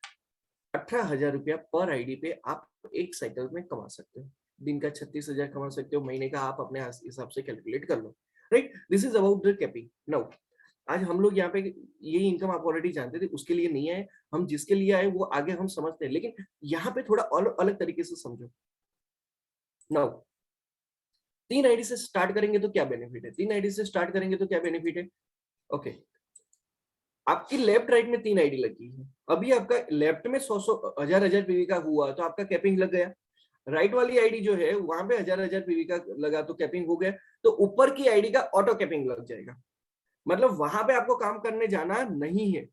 18,000 रुपया पर आईडी पे आप एक साइकिल में कमा सकते हो। दिन का 36,000 कमा सकते हो, महीने का आप अपने हिसाब से कैलकुलेट कर लो। Right, this is about the capping. Now आज हम लोग यहाँ पे यही इनकम आप ऑलरेडी जानते थे, उसके लिए नहीं आए हम, जिसके लिए आए वो आगे हम समझते हैं, लेकिन यहाँ पे थोड़ा अलग तरीके से समझो। नाउ 3 आईडी से स्टार्ट करेंगे तो क्या बेनिफिट है, 3 आईडी से स्टार्ट करेंगे तो क्या बेनिफिट है। ओके, आपकी लेफ्ट राइट में 3 आईडी लगी है। अभी आपका लेफ्ट में 100 1000 पीवी का हुआ तो आपका कैपिंग लग गया। राइट वाली आईडी जो है वहां पे 1000 पीवी का लगा तो कैपिंग हो गया। तो ऊपर की आईडी का ऑटो कैपिंग लग जाएगा, मतलब वहां पे आपको काम करने जाना नहीं है।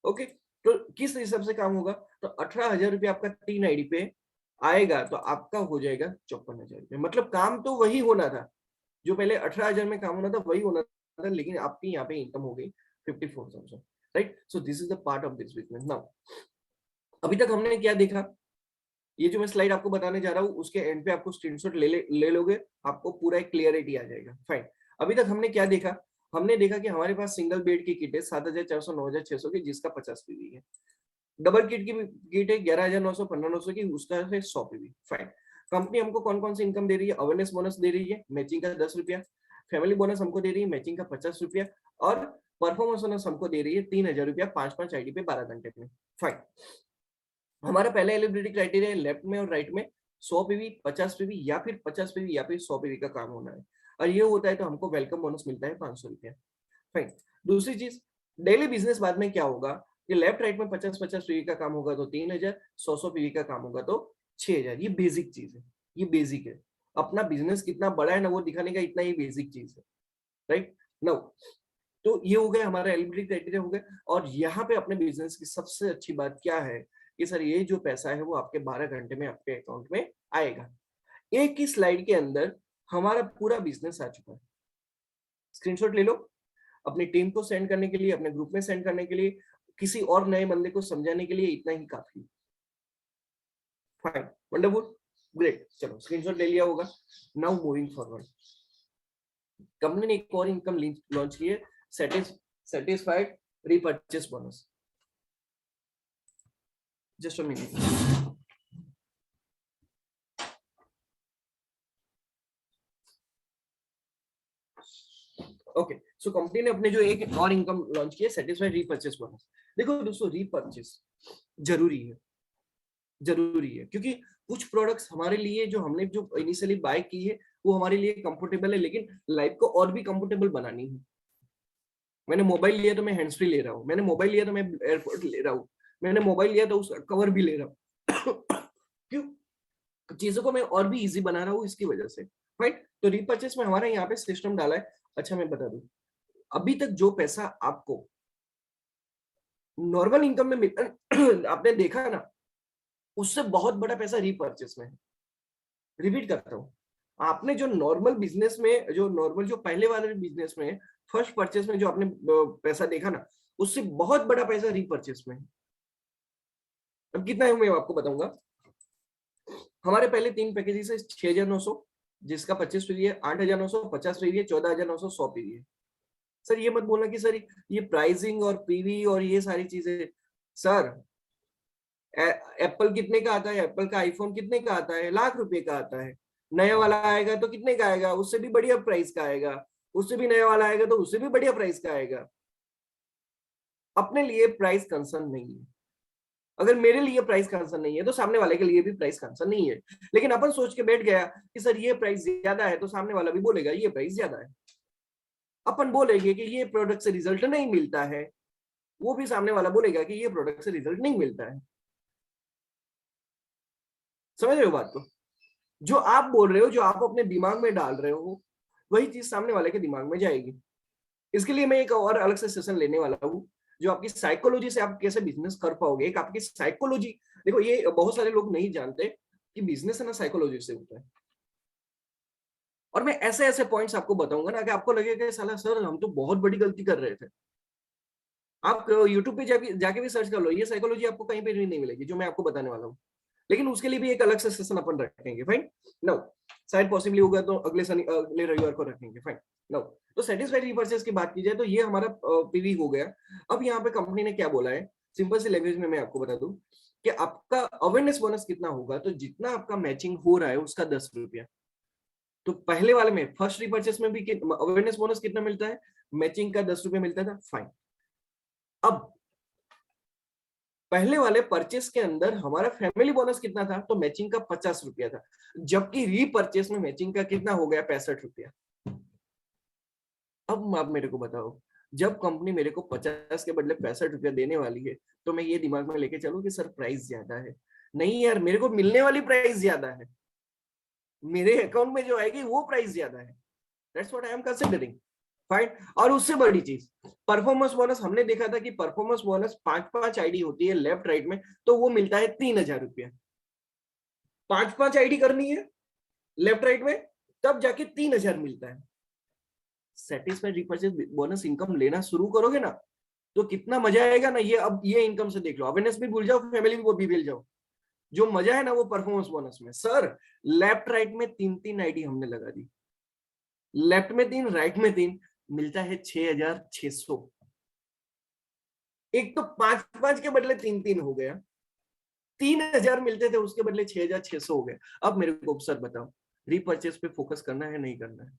ओके, तो किस हिसाब से काम होगा, तो 18,000 रुपया आपका 3 आईडी पे, आएगा तो आपका हो जाएगा 54,000 रुपये। मतलब काम तो वही होना था, जो पहले 18,000 में काम होना था वही होना था, लेकिन आपकी यहाँ पे इनकम हो गई 54,000, right? So this is the part of this business. Now अभी तक हमने क्या देखा, ये जो मैं स्लाइड आपको बताने जा रहा हूँ उसके एंड पे आपको स्क्रीनशॉट ले लोगे, आपको पूरा एक क्लियरिटी आ जाएगा। फाइन, अभी तक हमने क्या देखा, हमने देखा कि हमारे पास सिंगल बेड की किट है 7,400 9,600 की, जिसका 50 पीवी है। डबल किट की किट है 11,900 15,900 की, उसका है 100 पीवी। फाइन, कंपनी हमको कौन कौन सी इनकम दे रही है, अवेयरनेस बोनस दे रही है मैचिंग का 10 रुपया, फैमिली बोनस हमको दे रही है मैचिंग का 50 रुपया, और परफॉर्मेंस बोनस हमको दे रही है 3,000 रुपया 5 आईडी पे 12 घंटे में। फाइन, हमारा पहला एलिजिबिलिटी क्राइटेरिया है लेफ्ट में और राइट में 100 पीवी 50 पीवी या फिर 50 पीवी या फिर 100 पीवी का काम होना है, और ये होता है तो हमको वेलकम बोनस मिलता है 500 रुपया। फाइन, दूसरी चीज, डेली बिजनेस बाद में क्या होगा कि लेफ्ट राइट में 50-50 पीवी का काम होगा तो 3,000, 100 पीवी का काम होगा तो 6,000। ये बेसिक चीज है, ये बेसिक है। अपना बिजनेस कितना बड़ा है ना वो दिखाने का इतना ही बेसिक चीज है, राइट? नाउ तो ये हो गया हमारा एलिजिबिलिटी क्राइटेरिया हो गया। और यहाँ पे अपने बिजनेस की सबसे अच्छी बात क्या है कि सर ये जो पैसा है वो आपके 12 घंटे में आपके अकाउंट में आएगा। एक ही स्लाइड के अंदर हमारा पूरा बिजनेस आ चुका है। स्क्रीनशॉट ले लो, अपनी टीम को सेंड करने के लिए, अपने ग्रुप में सेंड करने के लिए, किसी और नए बंदे को समझाने के लिए इतना ही काफी। Fine, wonderful, great. चलो स्क्रीनशॉट ले लिया होगा। नाउ मूविंग फॉरवर्ड, कंपनी ने एक और इनकम लॉन्च की है, satisfied repurchase bonus. Just a minute. Okay, so company ने अपने जो एक और इनकम लॉन्च की है, सेटिस्फाइड रीपर्चेस बोनस। देखो दोस्तों, रीपर्चेस जरूरी है, जरूरी है, क्योंकि कुछ प्रोडक्ट्स हमारे लिए जो हमने जो इनिशियली बाय की है वो हमारे लिए कंफर्टेबल है, लेकिन लाइफ को और भी कंफर्टेबल बनानी है। मैंने मोबाइल लिया तो मैं हैंड्स फ्री ले रहा हूँ, मैंने मोबाइल लिया तो मैं एयरपोर्ट ले रहा हूँ, मैंने मोबाइल लिया तो उसका कवर भी ले रहा हूँ। क्यों? चीजों को मैं और भी इजी बना रहा हूँ इसकी वजह से, राइट? तो रीपर्चेस में हमारा यहाँ पे सिस्टम डाला है। अच्छा मैं बता दूं, अभी तक जो पैसा आपको नॉर्मल इनकम में आपने देखा ना, उससे बहुत बड़ा पैसा रीपर्चेस में है। रिपीट करता हूँ, आपने जो नॉर्मल बिजनेस में, जो नॉर्मल जो पहले वाले बिजनेस में फर्स्ट परचेस में जो आपने पैसा देखा ना, उससे बहुत बड़ा पैसा रीपर्चेस में है। अब कितना है मैं आपको बताऊंगा। हमारे पहले 3 पैकेजेस है, 6,900 जिसका 25 पीवी है, 8,900 50 पीवी है, 14,900 100 पीवी है। सर ये मत बोलना कि सर ये प्राइसिंग और पीवी और ये सारी चीजें। सर एप्पल कितने का आता है, एप्पल का आईफोन कितने का आता है, लाख रुपए का आता है। नया वाला आएगा तो कितने का आएगा, उससे भी बढ़िया प्राइस का आएगा। उससे भी नया वाला आएगा तो उससे भी बढ़िया प्राइस का आएगा। अपने लिए प्राइस कंसर्न नहीं है। अगर मेरे लिए प्राइस कंसर्न नहीं है तो सामने वाले के लिए भी प्राइस कंसर्न नहीं है। लेकिन अपन सोच के बैठ गया कि सर ये प्राइस ज्यादा है, तो सामने वाला भी बोलेगा ये प्राइस ज्यादा है। अपन बोलेंगे कि ये प्रोडक्ट से रिजल्ट नहीं मिलता है, वो भी सामने वाला बोलेगा कि ये प्रोडक्ट से रिजल्ट नहीं मिलता है। समझ रहे हो बात को? जो आप बोल रहे हो, जो आप अपने दिमाग में डाल रहे हो, वही चीज सामने वाले के दिमाग में जाएगी। इसके लिए मैं एक और अलग से सेशन लेने वाला हूँ, जो आपकी साइकोलॉजी से आप कैसे बिजनेस कर पाओगे। एक आपकी साइकोलॉजी, देखो ये बहुत सारे लोग नहीं जानते कि बिजनेस है ना साइकोलॉजी से होता है। और मैं ऐसे ऐसे पॉइंट्स आपको बताऊंगा ना कि आपको लगेगा साला सर हम तो बहुत बड़ी गलती कर रहे थे। आप यूट्यूब पे जाके भी सर्च कर लो, ये साइकोलॉजी आपको कहीं पे भी नहीं मिलेगी जो मैं आपको बताने वाला हूँ। लेकिन उसके लिए भी एक अलग से सेशन अपन रखेंगे। फाइन, नो शायद पॉसिबली होगा तो अगले रविवार को रखेंगे। फाइन, नो तो सेटिस्फाइड रीपर्चेस की बात की जाए तो ये हमारा पीवी हो गया। अब यहाँ पे कंपनी ने क्या बोला है, सिंपल सी लैंग्वेज में मैं आपको बता दूं कि आपका अवेयरनेस बोनस कितना होगा, तो जितना आपका मैचिंग हो रहा है उसका 10 रुपया। तो पहले वाले में फर्स्ट रीपर्चेस में भी अवेयरनेस बोनस कितना मिलता है, मैचिंग का 10 रुपया मिलता था। फाइन, अब पहले वाले परचेस के अंदर हमारा फैमिली बोनस कितना था, तो मैचिंग का 50 रुपया था, जबकि रीपर्चेस में मैचिंग का कितना हो गया, 65 रुपया। अब आप मेरे को बताओ, जब कंपनी मेरे को 50 के बदले 65 रुपया देने वाली है, तो मैं ये दिमाग में लेके चलूं कि सर प्राइस ज्यादा है? नहीं यार, मेरे को मिलने वाली प्राइस ज्यादा है, मेरे अकाउंट में जो आएगी वो प्राइस ज्यादा है। That's what I am considering. Fine, और उससे बड़ी चीज परफॉर्मेंस बोनस, हमने देखा था कि परफॉर्मेंस बोनस 5-5 आईडी होती है लेफ्ट राइट में, तो वो मिलता है 3,000 रुपया। 5 5 आईडी करनी है लेफ्ट राइट में, तब जाके 3,000 मिलता है। सेटिस्फाइड रिपर्चेस बोनस इनकम लेना शुरू करोगे ना तो कितना मजा आएगा ना। ये अब ये इनकम से देख लो, अवेयरनेस भी भूल जाओ, फैमिली भी भूल जाओ, जो मजा है ना वो परफॉर्मेंस बोनस में। सर लेफ्ट राइट में 3 आईडी हमने लगा दी, लेफ्ट में 3 राइट में 3, मिलता है 6,600। एक तो 5 5 के बदले 3 हो गया, 3,000 मिलते थे उसके बदले 6,600 हो गए। अब मेरे को सर बताओ, रीपर्चेस पे फोकस करना है नहीं करना है?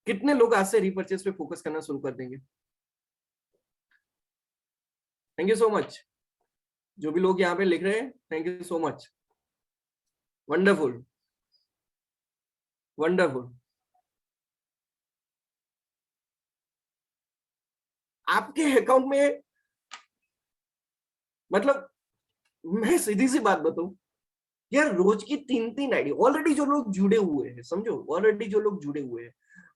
कितने लोग आज से रीपर्चेस पे फोकस करना शुरू कर देंगे? थैंक यू सो मच, जो भी लोग यहाँ पे लिख रहे हैं, thank you so much. Wonderful wonderful. आपके अकाउंट में, मतलब मैं सीधी सी बात बताऊं यार, रोज की 3 आईडी ऑलरेडी जो लोग जुड़े हुए हैं, समझो ऑलरेडी जो लोग जुड़े हुए हैं।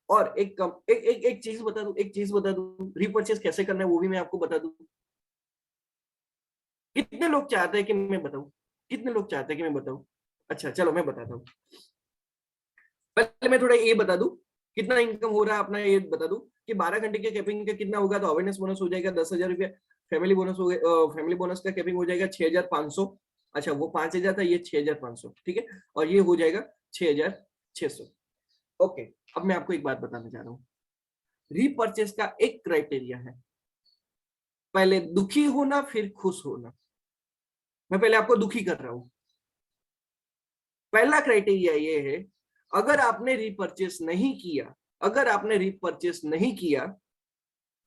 और एक चीज बता दूं, एक चीज बता दूं, रीपर्चेस कैसे करना है वो भी मैं आपको बता दूं। कितने लोग चाहते हैं कि मैं बताऊं? कितने लोग चाहते हैं कि मैं बताऊं? अच्छा चलो मैं बताता हूँ। पहले मैं थोड़ा ये बता दूं कितना इनकम हो रहा है अपना, ये बता दूं कि 12 घंटे के कैपिंग का कितना होगा। तो अवेयरनेस बोनस हो जाएगा 10,000 रुपया, फैमिली बोनस हो गया, फैमिली बोनस का कैपिंग हो जाएगा 6,500। अच्छा वो 5,000 था, ये 6,500, ठीक है, और ये हो जाएगा 6,600। ओके, अब मैं आपको एक बात बताना चाह रहा हूँ। रीपर्चेस का एक क्राइटेरिया है, पहले दुखी होना फिर खुश होना। मैं पहले आपको दुखी कर रहा हूं। पहला क्राइटेरिया ये है, अगर आपने रीपर्चेस नहीं किया, अगर आपने रीपर्चेस नहीं किया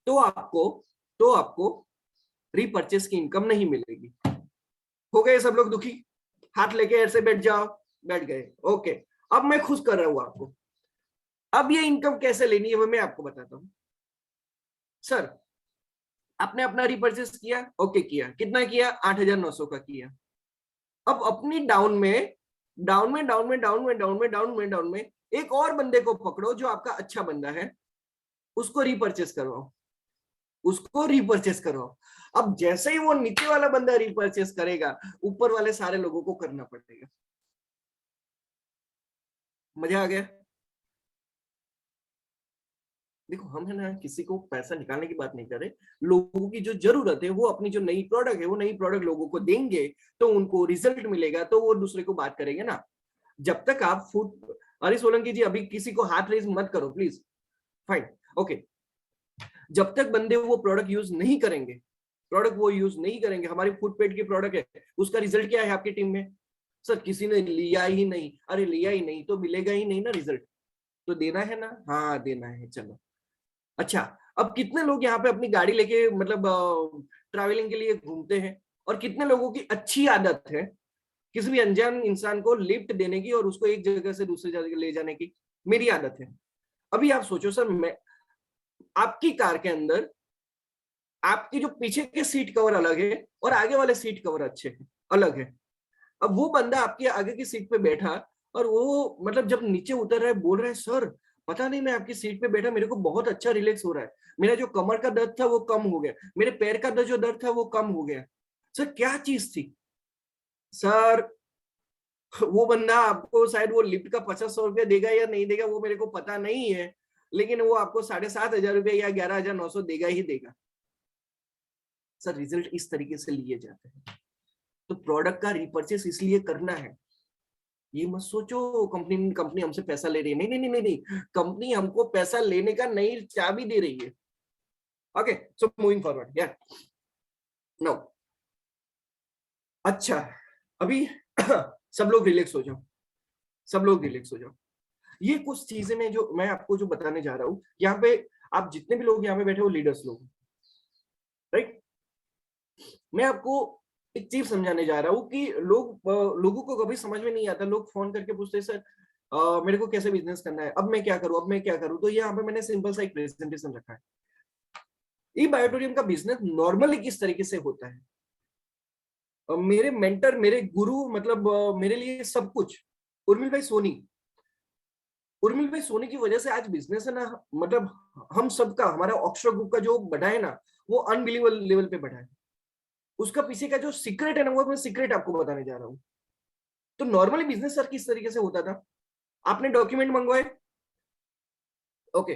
तो आपको तो आपको रीपर्चेस की इनकम नहीं मिलेगी। हो गए सब लोग दुखी? हाथ लेके ऐसे बैठ जाओ। बैठ गए, ओके। अब मैं खुश कर रहा हूं आपको। अब ये इनकम कैसे लेनी है वो मैं आपको बताता हूं। सर आपने अपना रीपर्चेस किया, ओके किया, कितना किया? 8,900 का किया। अब अपनी डाउन में डाउन में डाउन में डाउन में डाउन में डाउन में डाउन में एक और बंदे को पकड़ो जो आपका अच्छा बंदा है, उसको रीपर्चेस करवाओ, उसको रीपर्चेस करवाओ। अब जैसे ही वो नीचे वाला बंदा रीपर्चेस करेगा, ऊपर वाले सारे लोगों को करना पड़ेगा। मजा आ गया? देखो हम है ना किसी को पैसा निकालने की बात नहीं कर रहे, लोगों की जो जरूरत है वो अपनी जो नई प्रोडक्ट है वो नई प्रोडक्ट लोगों को देंगे तो उनको रिजल्ट मिलेगा, तो वो दूसरे को बात करेंगे ना। जब तक आप फूड, अरे सोलंकी जी अभी किसी को हाथ रेज मत करो प्लीज, फाइन, ओके। जब तक बंदे वो प्रोडक्ट यूज नहीं करेंगे, प्रोडक्ट वो यूज नहीं करेंगे, हमारी फूड पेड की प्रोडक्ट है, उसका रिजल्ट क्या है आपकी टीम में? सर किसी ने लिया ही नहीं, अरे लिया ही नहीं तो मिलेगा ही नहीं ना रिजल्ट, तो देना है ना, हाँ देना है, चलो। अच्छा, अब कितने लोग यहाँ पे अपनी गाड़ी लेके मतलब ट्रैवलिंग के लिए घूमते हैं, और कितने लोगों की अच्छी आदत है किसी भी अनजान इंसान को लिफ्ट देने की और उसको एक जगह से दूसरी जगह ले जाने की? मेरी आदत है। अभी आप सोचो सर, मैं आपकी कार के अंदर आपकी जो पीछे के सीट कवर अलग है और आगे वाले सीट कवर अच्छे हैं, अलग है। अब वो बंदा आपके आगे की सीट पे बैठा और वो मतलब जब नीचे उतर रहा है बोल रहा है, सर पता नहीं मैं आपकी सीट पे बैठा मेरे को बहुत अच्छा रिलैक्स हो रहा है, मेरा जो कमर का दर्द था वो कम हो गया, मेरे पैर का जो दर्द था वो कम हो गया। सर क्या चीज थी? सर वो बंदा आपको शायद वो लिफ्ट का 2,500 रुपया देगा या नहीं देगा वो मेरे को पता नहीं है, लेकिन वो आपको 7,500 रुपया या 11,900 देगा ही देगा। सर रिजल्ट इस तरीके से लिए जाते हैं। तो प्रोडक्ट का रिपर्चेस इसलिए करना है, ये मत सोचो कंपनी कंपनी हमसे पैसा ले रही है, नहीं नहीं नहीं नहीं, कंपनी हमको पैसा लेने का नई चाबी दे रही है। ओके, सो मूविंग फॉरवर्ड, या नो। अच्छा, अभी सब लोग रिलैक्स हो जाओ, सब लोग रिलैक्स हो जाओ। ये कुछ चीजें मैं आपको जो बताने जा रहा हूं यहाँ पे, आप जितने भी लोग यहाँ पे बैठे हो लीडर्स लोग, राइट। मैं आपको एक चीज समझाने जा रहा हूँ कि लोगों को कभी समझ में नहीं आता, लोग फोन करके पूछते हैं, सर मेरे को कैसे बिजनेस करना है, अब मैं क्या करूं, अब मैं क्या करूं? तो यहाँ पे मैंने सिंपल सा एक प्रेजेंटेशन रखा है। ई बायोटोरियम का बिजनेस नॉर्मली किस तरीके से होता है। मेरे मेंटर, मेरे गुरु, मतलब मेरे लिए सब कुछ उर्मिल भाई सोनी। उर्मिल भाई सोनी की वजह से आज बिजनेस है ना, मतलब हम सबका, हमारा ऑक्सफोर्ड ग्रुप का जो बढ़ा है ना, वो अनबिलीवेबल लेवल पे बढ़ा है। उसका पीछे का जो सीक्रेट है ना, वो मैं सीक्रेट आपको बताने जा रहा हूं। तो नॉर्मली बिजनेस सर किस तरीके से होता था, आपने डॉक्यूमेंट मंगवाए, ओके,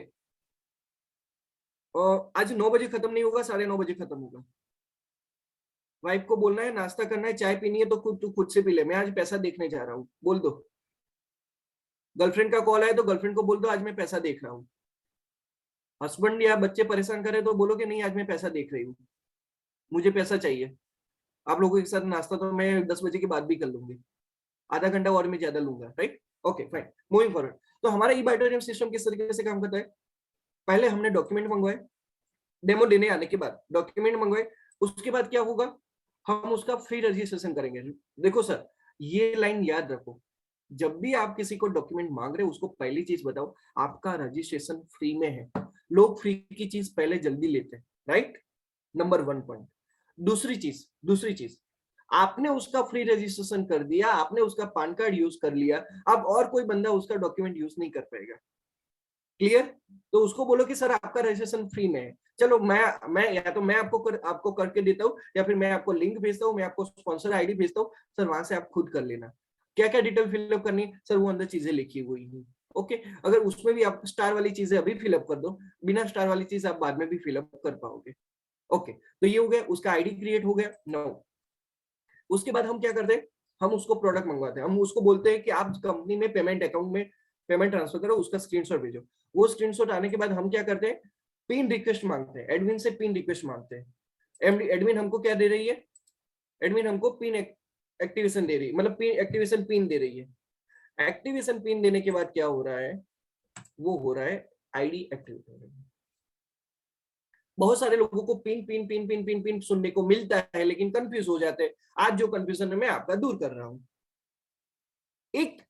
आज 9 बजे खत्म नहीं होगा, 9:30 बजे खत्म होगा। वाइफ को बोलना है नाश्ता करना है, चाय पीनी है तो तू खुद से पी ले, मैं आज पैसा देखने जा रहा हूँ, बोल दो। गर्लफ्रेंड का कॉल आए तो गर्लफ्रेंड को बोल दो आज मैं पैसा देख रहा हूँ। हस्बैंड या बच्चे परेशान करे तो बोलो कि नहीं आज मैं पैसा देख रही हूँ, मुझे पैसा चाहिए। आप लोगों के साथ नाश्ता तो मैं 10 बजे के बाद भी कर लूंगी, आधा घंटा और मैं ज्यादा लूंगा, right? Okay fine, moving forward. तो हमारा ई बाइटोरियम सिस्टम किस तरीके से काम करता है, पहले हमने डॉक्यूमेंट मंगवाए, डेमो देने आने के बाद डॉक्यूमेंट मंगवाए, उसके बाद क्या होगा, हम उसका फ्री रजिस्ट्रेशन करेंगे। देखो सर, ये लाइन याद रखो, जब भी आप किसी को डॉक्यूमेंट मांग रहे हो उसको पहली चीज बताओ आपका रजिस्ट्रेशन फ्री में है। लोग फ्री की चीज पहले जल्दी लेते हैं, राइट? Number 1 point. दूसरी चीज आपने उसका फ्री रजिस्ट्रेशन कर दिया, आपने उसका पैन कार्ड यूज कर लिया, अब और कोई बंदा उसका डॉक्यूमेंट यूज नहीं कर पाएगा। क्लियर? तो उसको बोलो कि सर आपका रजिस्ट्रेशन फ्री में है, चलो मैं या तो मैं आपको करके देता हूँ, या फिर मैं आपको लिंक भेजता हूँ, मैं आपको स्पॉन्सर आईडी भेजता हूँ, सर वहां से आप खुद कर लेना। क्या क्या डिटेल फिलअप करनी सर, वो अंदर चीजें लिखी हुई है, ओके। अगर उसमें भी आप स्टार वाली चीजें अभी फिलअप कर दो, बिना स्टार वाली चीज आप बाद में भी फिलअप कर पाओगे, ओके। तो ये हो गया, उसका आईडी क्रिएट हो गया। नो, उसके बाद हम क्या करते हैं, हम उसको प्रोडक्ट मंगवाते हैं, हम उसको बोलते हैं कि आप कंपनी में पेमेंट अकाउंट में पेमेंट ट्रांसफर करो, उसका स्क्रीनशॉट भेजो। वो स्क्रीनशॉट आने के बाद हम क्या करते हैं, पिन रिक्वेस्ट मांगते हैं, एडमिन से पिन रिक्वेस्ट मांगते हैं। एडमिन हमको क्या दे रही है, एडमिन हमको पिन एक्टिवेशन दे रही है, मतलब पिन एक्टिवेशन पिन दे रही है। एक्टिवेशन पिन देने के बाद क्या हो रहा है, वो हो रहा है आईडी एक्टिवेट हो रही है। बहुत सारे लोगों को pin pin pin pin pin pin सुनने को मिलता है, लेकिन कंफ्यूज हो जाते हैं। आज जो कंफ्यूजन है मैं आपका दूर कर रहा हूं। एक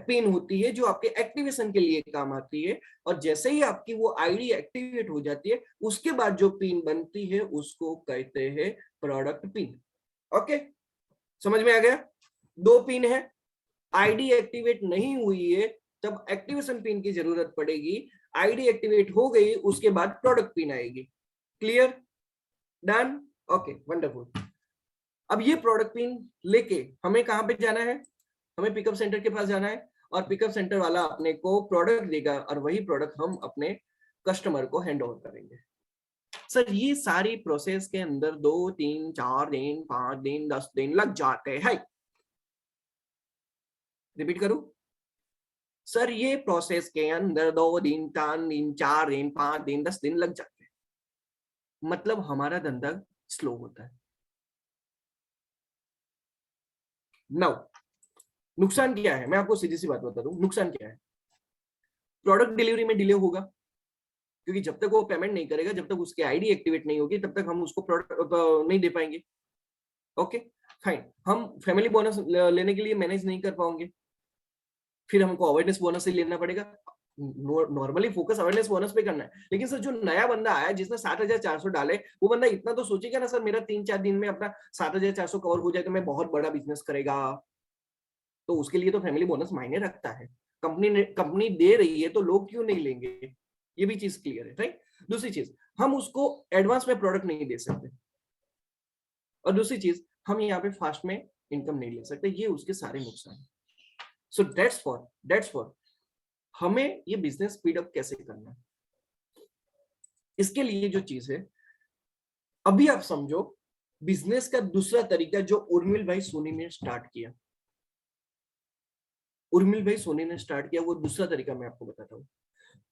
पिन होती है जो आपके एक्टिवेशन के लिए काम आती है, और जैसे ही आपकी वो आईडी एक्टिवेट हो जाती है, उसके बाद जो पिन बनती है उसको कहते हैं प्रोडक्ट पिन। ओके, समझ में आ गया? 2 पिन है, आईडी एक्टिवेट नहीं हुई है तब एक्टिवेशन पिन की जरूरत पड़ेगी, आईडी एक्टिवेट हो गई उसके बाद प्रोडक्ट पिन आएगी। क्लियर? डन? Okay, wonderful. अब ये प्रोडक्ट पिन लेके हमें कहां पे जाना है, हमें पिकअप सेंटर के पास जाना है, और पिकअप सेंटर वाला अपने को प्रोडक्ट देगा, और वही प्रोडक्ट हम अपने कस्टमर को हैंड ओवर करेंगे। सर ये सारी प्रोसेस के अंदर 2 3 4 दिन 5 दिन 10 दिन लग जाते हैं। रिपीट करूं? सर ये प्रोसेस के अंदर 2 दिन 3 दिन 4 दिन 5 दिन 10 दिन लग जाते हैं, मतलब हमारा धंधा स्लो होता है। नाउ नुकसान क्या है, मैं आपको सीधी सी बात बता दूं, नुकसान क्या है। प्रोडक्ट डिलीवरी में डिले होगा, क्योंकि जब तक वो पेमेंट नहीं करेगा, जब तक उसकी आईडी एक्टिवेट नहीं होगी, तब तक हम उसको प्रोडक्ट नहीं दे पाएंगे। ओके फाइन, हम फैमिली बोनस लेने के लिए मैनेज नहीं कर पाएंगे, फिर हमको अवेयरनेस बोनस ही लेना पड़ेगा। नॉर्मली फोकस अवेयरनेस बोनस पे करना है, लेकिन सर जो नया बंदा आया जिसने 7,400 डाले, वो बंदा इतना तो सोचेगा ना सर, मेरा 3 4 दिन में अपना 7,400 कवर हो जाए तो मैं बहुत बड़ा बिजनेस करेगा। तो उसके लिए तो फैमिली बोनस मायने रखता है। कंपनी दे रही है तो लोग क्यों नहीं लेंगे, ये भी चीज क्लियर है, राइट? दूसरी चीज, हम उसको एडवांस में प्रोडक्ट नहीं दे सकते, और दूसरी चीज हम यहाँ पे फास्ट में इनकम नहीं ले सकते, ये उसके सारे नुकसान। सो दैट्स फॉर हमें ये बिजनेस स्पीड अप कैसे करना है, इसके लिए जो चीज है, अभी आप समझो बिजनेस का दूसरा तरीका जो उर्मिल भाई सोनी ने स्टार्ट किया। उर्मिल भाई सोनी ने स्टार्ट किया वो दूसरा तरीका मैं आपको बताता हूँ।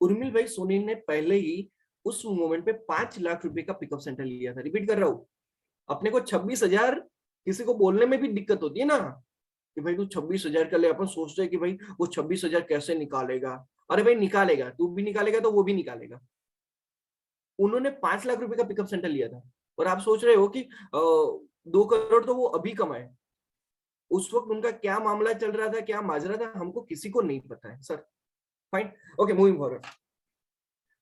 उर्मिल भाई सोनी ने पहले ही उस मोमेंट पे 5 लाख रुपए का पिकअप सेंटर लिया था। रिपीट कर रहा हूँ, अपने को 26,000 किसी को बोलने में भी दिक्कत होती है ना, कि भाई तू 26,000 का ले, अपन सोचते हैं कि भाई वो 26,000 कैसे निकालेगा। अरे भाई निकालेगा, तू भी निकालेगा तो वो भी निकालेगा। उन्होंने 5 लाख रुपए का पिकअप सेंटर लिया था, और आप सोच रहे हो कि 2 करोड़ तो वो अभी कमाए। उस वक्त उनका क्या मामला चल रहा था, क्या माजरा था, हमको किसी को नहीं पता है sir. Fine, okay, moving forward.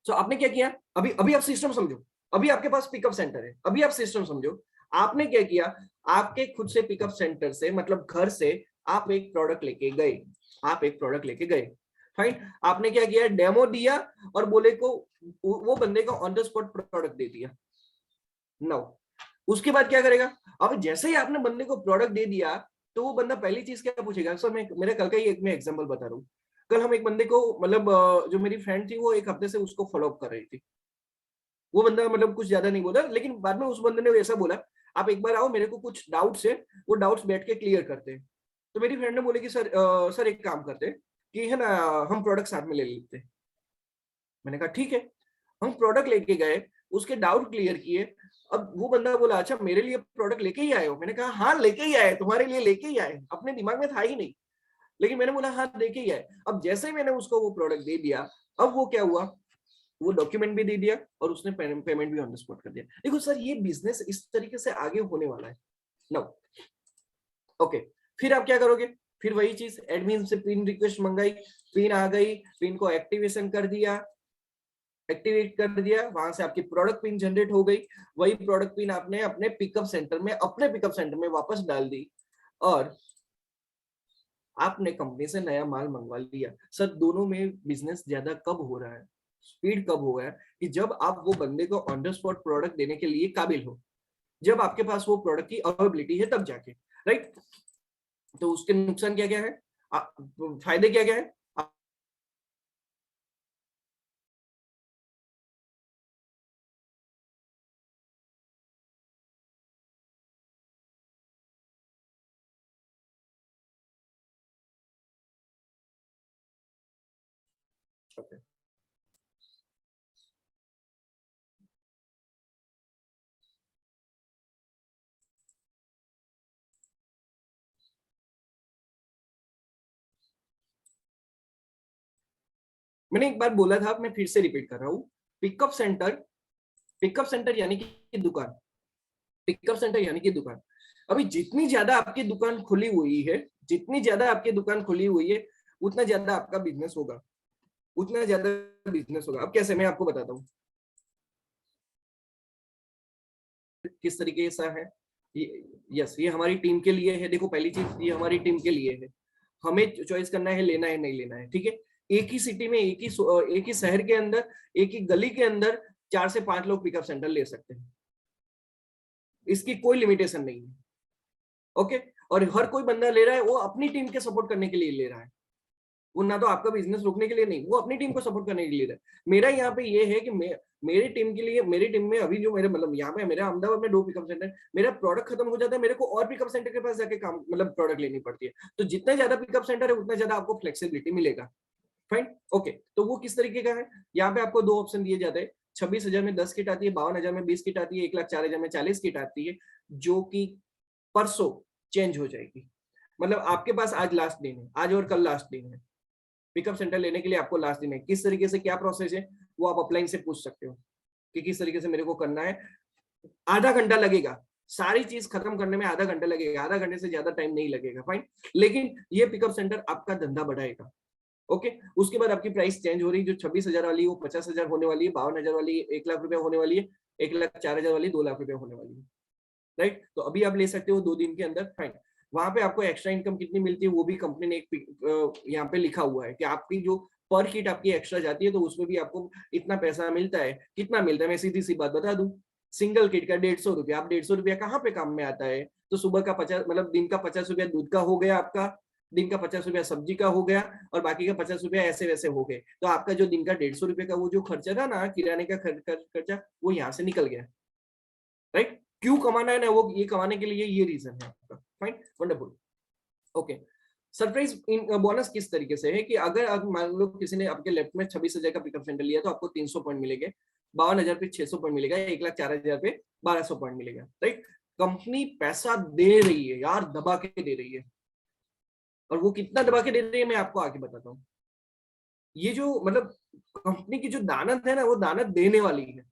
So आपने क्या किया, अभी अभी आप सिस्टम समझो, अभी आपके पास पिकअप सेंटर है, अभी आप सिस्टम समझो। आपने क्या किया, आपके खुद से पिकअप सेंटर से, मतलब घर से आप एक प्रोडक्ट लेके गए, आप एक प्रोडक्ट लेके गए, फाइन। आपने क्या किया, डेमो दिया, और बोले को वो बंदे को ऑन द स्पॉट प्रोडक्ट दे दिया। नाउ उसके बाद क्या करेगा, अब जैसे ही आपने बंदे को प्रोडक्ट दे दिया तो वो बंदा पहली चीज क्या पूछेगा, सर मैं मेरा कल का ही एक मैं एग्जांपल बता रहा हूँ। कल हम एक बंदे को मतलब जो मेरी फ्रेंड थी वो एक हफ्ते से उसको फॉलो अप कर रही थी। वो बंदा मतलब कुछ ज्यादा नहीं बोला, लेकिन बाद में उस बंदे ने ऐसा बोला, आप एक बार आओ, मेरे को कुछ डाउट्स है, वो डाउट्स बैठ के क्लियर करते हैं। तो मेरी फ्रेंड ने बोले कि सर सर एक काम करते हैं कि है ना, हम प्रोडक्ट साथ में ले लेते हैं। मैंने कहा ठीक है। हम प्रोडक्ट लेके गए, उसके डाउट क्लियर किए। अब वो बंदा बोला, अच्छा मेरे लिए प्रोडक्ट लेके ही आए हो? मैंने कहा हाँ लेके ही आए, तुम्हारे लिए लेके ही आए, अपने दिमाग में था ही नहीं, लेकिन मैंने बोला हाँ लेके ही आए। अब जैसे ही मैंने उसको वो प्रोडक्ट दे दिया, अब वो क्या हुआ, वो डॉक्यूमेंट भी दे दिया और उसने पेमेंट भी ऑन द स्पॉट कर दिया। देखो सर ये बिजनेस इस तरीके से आगे होने वाला है नाउ। ओके, फिर आप क्या करोगे, फिर वही चीज, एडमिन से पिन रिक्वेस्ट मंगाई, पिन आ गई, पिन को एक्टिवेशन कर दिया, एक्टिवेट कर दिया, वहां से आपकी प्रोडक्ट पिन जनरेट हो गई। वही प्रोडक्ट पिन आपने अपने पिकअप सेंटर में, अपने पिकअप सेंटर में वापस डाल दी और आपने कंपनी से नया माल मंगवा लिया। सर दोनों में बिजनेस ज्यादा कब हो रहा है, स्पीड कब हो रहा है, कि जब आप वो बंदे को ऑन द स्पॉट प्रोडक्ट देने के लिए काबिल हो, जब आपके पास वो प्रोडक्ट की अवेलेबिलिटी है तब जाके, राइट। तो उसके नुकसान क्या क्या है, फायदे क्या क्या है। Okay. मैंने एक बार बोला था, मैं फिर से रिपीट कर रहा हूँ, पिकअप सेंटर, पिकअप सेंटर यानी कि दुकान, पिकअप सेंटर यानी कि दुकान। अभी जितनी ज्यादा आपकी दुकान खुली हुई है, जितनी ज्यादा आपकी दुकान खुली हुई है, उतना ज्यादा आपका बिजनेस होगा, उतना ज्यादा बिजनेस होगा। अब कैसे, मैं आपको बताता हूँ किस तरीके से है। यस, ये हमारी टीम के लिए है। देखो पहली चीज, ये हमारी टीम के लिए है, हमें चॉइस करना है लेना है नहीं लेना है, ठीक है। एक ही सिटी में, एक ही शहर के अंदर, एक ही गली के अंदर 4 से 5 लोग पिकअप सेंटर ले सकते हैं, इसकी कोई लिमिटेशन नहीं है। ओके, और हर कोई बंदा ले रहा है वो अपनी टीम के सपोर्ट करने के लिए ले रहा है, वो ना तो आपका बिजनेस रोकने के लिए नहीं, वो अपनी टीम को सपोर्ट करने के लिए रहा है। मेरा यहाँ पे ये है कि मेरी टीम के लिए, मेरी टीम में अभी जो मेरे मतलब यहाँ पे मेरे अहमदाबाद में 2 पिकअप सेंटर, मेरा प्रोडक्ट खत्म हो जाता है, मेरे को और पिकअप सेंटर के पास जाके काम मतलब प्रोडक्ट लेनी पड़ती है। तो जितना ज्यादा पिकअप सेंटर है उतना ज्यादा आपको फ्लेक्सिबिलिटी मिलेगा। Fine, okay. तो वो किस तरीके का है, यहाँ पे आपको 2 ऑप्शन दिए जाते हैं। 26,000 में 10 किट आती है, 52,000 में 20 किट आती है, 1,04,000 में 40 किट आती है, जो कि परसों चेंज हो जाएगी। मतलब आपके पास आज लास्ट दिन है, आज और कल लास्ट दिन है, पिकअप सेंटर लेने के लिए आपको लास्ट दिन है। किस तरीके से क्या प्रोसेस है वो आप अपलाइन से पूछ सकते हो कि किस तरीके से मेरे को करना है। आधा घंटा लगेगा, सारी चीज खत्म करने में आधा घंटा लगेगा, आधा घंटे से ज्यादा टाइम नहीं लगेगा, फाइन। लेकिन ये पिकअप सेंटर आपका धंधा बढ़ाएगा। ओके, उसके बाद आपकी प्राइस चेंज हो रही है, जो 26,000 वाली वो 50,000 होने वाली है, 52,000 वाली 1,00,000 होने वाली है, 1,04,000 वाली 2,00,000 होने वाली है, राइट। तो अभी आप ले सकते हो 2 दिन के अंदर, फाइन। वहां पे आपको एक्स्ट्रा इनकम कितनी मिलती है वो भी कंपनी ने एक यहाँ पे लिखा हुआ है कि आपकी जो पर किट आपकी एक्स्ट्रा जाती है तो उसमें भी आपको इतना पैसा मिलता है। कितना मिलता है मैं सीधी सी बात बता दूं, सिंगल किट का 150 रुपया। आप 150 रुपया कहाँ पे काम में आता है, तो सुबह का 50 मतलब दिन का 50 रुपया दूध का हो गया आपका, दिन का 50 रुपया सब्जी का हो गया, और बाकी का 50 रुपया ऐसे वैसे हो गए। तो आपका जो दिन का 150 रुपये का वो जो खर्चा था ना, किराने का खर्चा, वो यहाँ से निकल गया, राइट। क्यों कमाना है ना, वो ये कमाने के लिए ये रीजन है आपका, fine, wonderful. Okay, surprise in bonus किस तरीके से है कि अगर आप मान लो किसी ने आपके लेफ्ट में 26,000 का पिकअप सेंटर लिया तो आपको 300 पॉइंट मिलेंगे, 52,000 पे 600 पॉइंट मिलेगा, 1,04,000 पे 1,200 पॉइंट मिलेगा, राइट। कंपनी पैसा दे रही है यार, दबा के दे रही है, और वो कितना दबा के दे रही है मैं आपको आगे बताता हूँ। ये जो मतलब कंपनी की जो दानत है ना, वो दानत देने वाली है।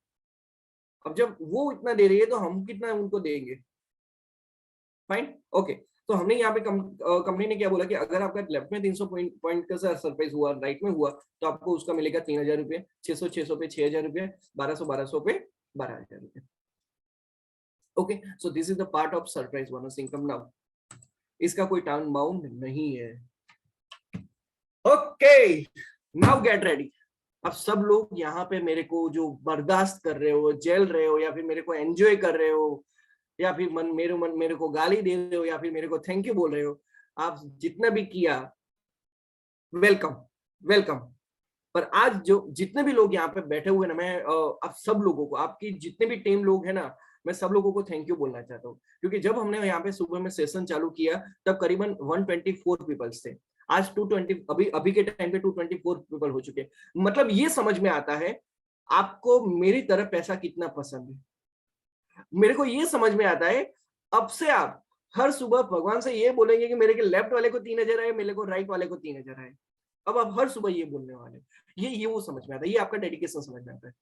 अब जब वो इतना दे रही है तो हम कितना उनको देंगे, फाइन, ओके। तो हमने यहाँ पे कंपनी ने क्या बोला कि अगर आपका लेफ्ट में 300 पॉइंट का सरप्राइज हुआ, राइट में हुआ, तो आपको उसका मिलेगा 3,000 रुपये, 600 पे 6,000 रुपये, 1200 पे 12,000 रुपये। Okay, so this is the part of surprise bonus income now. इसका कोई टाइम बाउंड नहीं है। Okay, now get ready. अब सब लोग यहाँ पे मेरे को जो बर्दाश्त कर रहे हो, जेल रहे हो, या फिर मेरे को एंजॉय कर रहे हो, या फिर मेरे को गाली दे रहे हो, या फिर मेरे को थैंक यू बोल रहे हो, आप जितना भी किया वेलकम, वेलकम। पर आज जो जितने भी लोग यहाँ पे बैठे हुए ना, मैं आप सब लोगों को, आपकी जितने भी टीम लोग हैं ना, मैं सब लोगों को थैंक यू बोलना चाहता हूँ। क्योंकि जब हमने यहाँ पे सुबह में सेशन चालू किया तब करीबन 124 पीपल्स थे। आज 220, अभी अभी के टाइम पे 224 पीपल हो चुके। मतलब ये समझ में आता है आपको मेरी तरफ पैसा कितना पसंद है। मेरे को ये समझ में आता है अब से आप हर सुबह भगवान से ये बोलेंगे कि मेरे के लेफ्ट वाले को 3,000 आए, मेरे को राइट वाले को 3,000 आए। अब आप हर सुबह ये बोलने वाले, ये वो समझ में आता है, ये आपका डेडिकेशन समझ में आता है।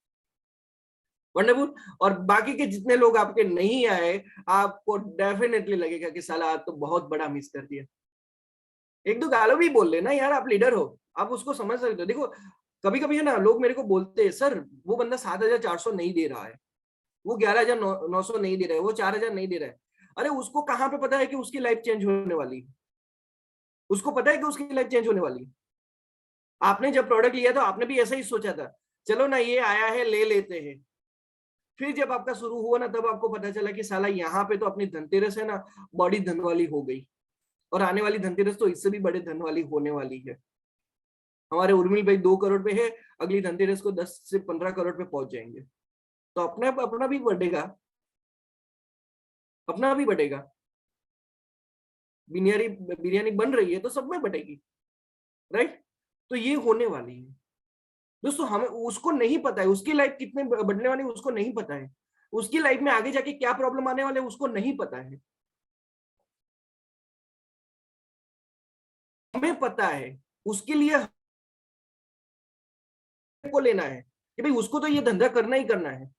वंडरफुल। और बाकी के जितने लोग आपके नहीं आए, आपको डेफिनेटली लगेगा कि साला आज तो बहुत बड़ा मिस कर दिया। एक दो गालों भी बोल लेना यार, आप लीडर हो, आप उसको समझ सकते हो। देखो कभी कभी है ना, लोग मेरे को बोलते हैं सर वो बंदा 7,400 नहीं दे रहा है, वो 11,900 नहीं दे रहा है, वो 4,000 नहीं दे रहा है। अरे उसको कहाँ पे पता है कि उसकी लाइफ चेंज होने वाली है? उसको पता है कि उसकी लाइफ चेंज होने वाली है? आपने जब प्रोडक्ट लिया तो आपने भी ऐसा ही सोचा था, चलो ना ये आया है ले लेते हैं। फिर जब आपका शुरू हुआ ना, तब आपको पता चला कि साला यहाँ पे तो अपनी धनतेरस है ना, बड़ी धन वाली हो गई। और आने वाली धनतेरस तो इससे भी बड़े धन वाली होने वाली है। हमारे उर्मिल भाई 2 करोड़ पे है, अगली धनतेरस को 10 से 15 करोड़ पे पहुंच जाएंगे। तो अपना भी बढ़ेगा, अपना भी बढ़ेगा। बिरयानी बिरयानी बन रही है तो सब में बटेगी, राइट? तो ये होने वाली है दोस्तों। हमें उसको नहीं पता है उसकी लाइफ कितने बढ़ने वाली है, उसको नहीं पता है उसकी लाइफ में आगे जाके क्या प्रॉब्लम आने वाले, उसको नहीं पता है। हमें पता है, उसके लिए को लेना है कि भाई उसको तो ये धंधा करना ही करना है।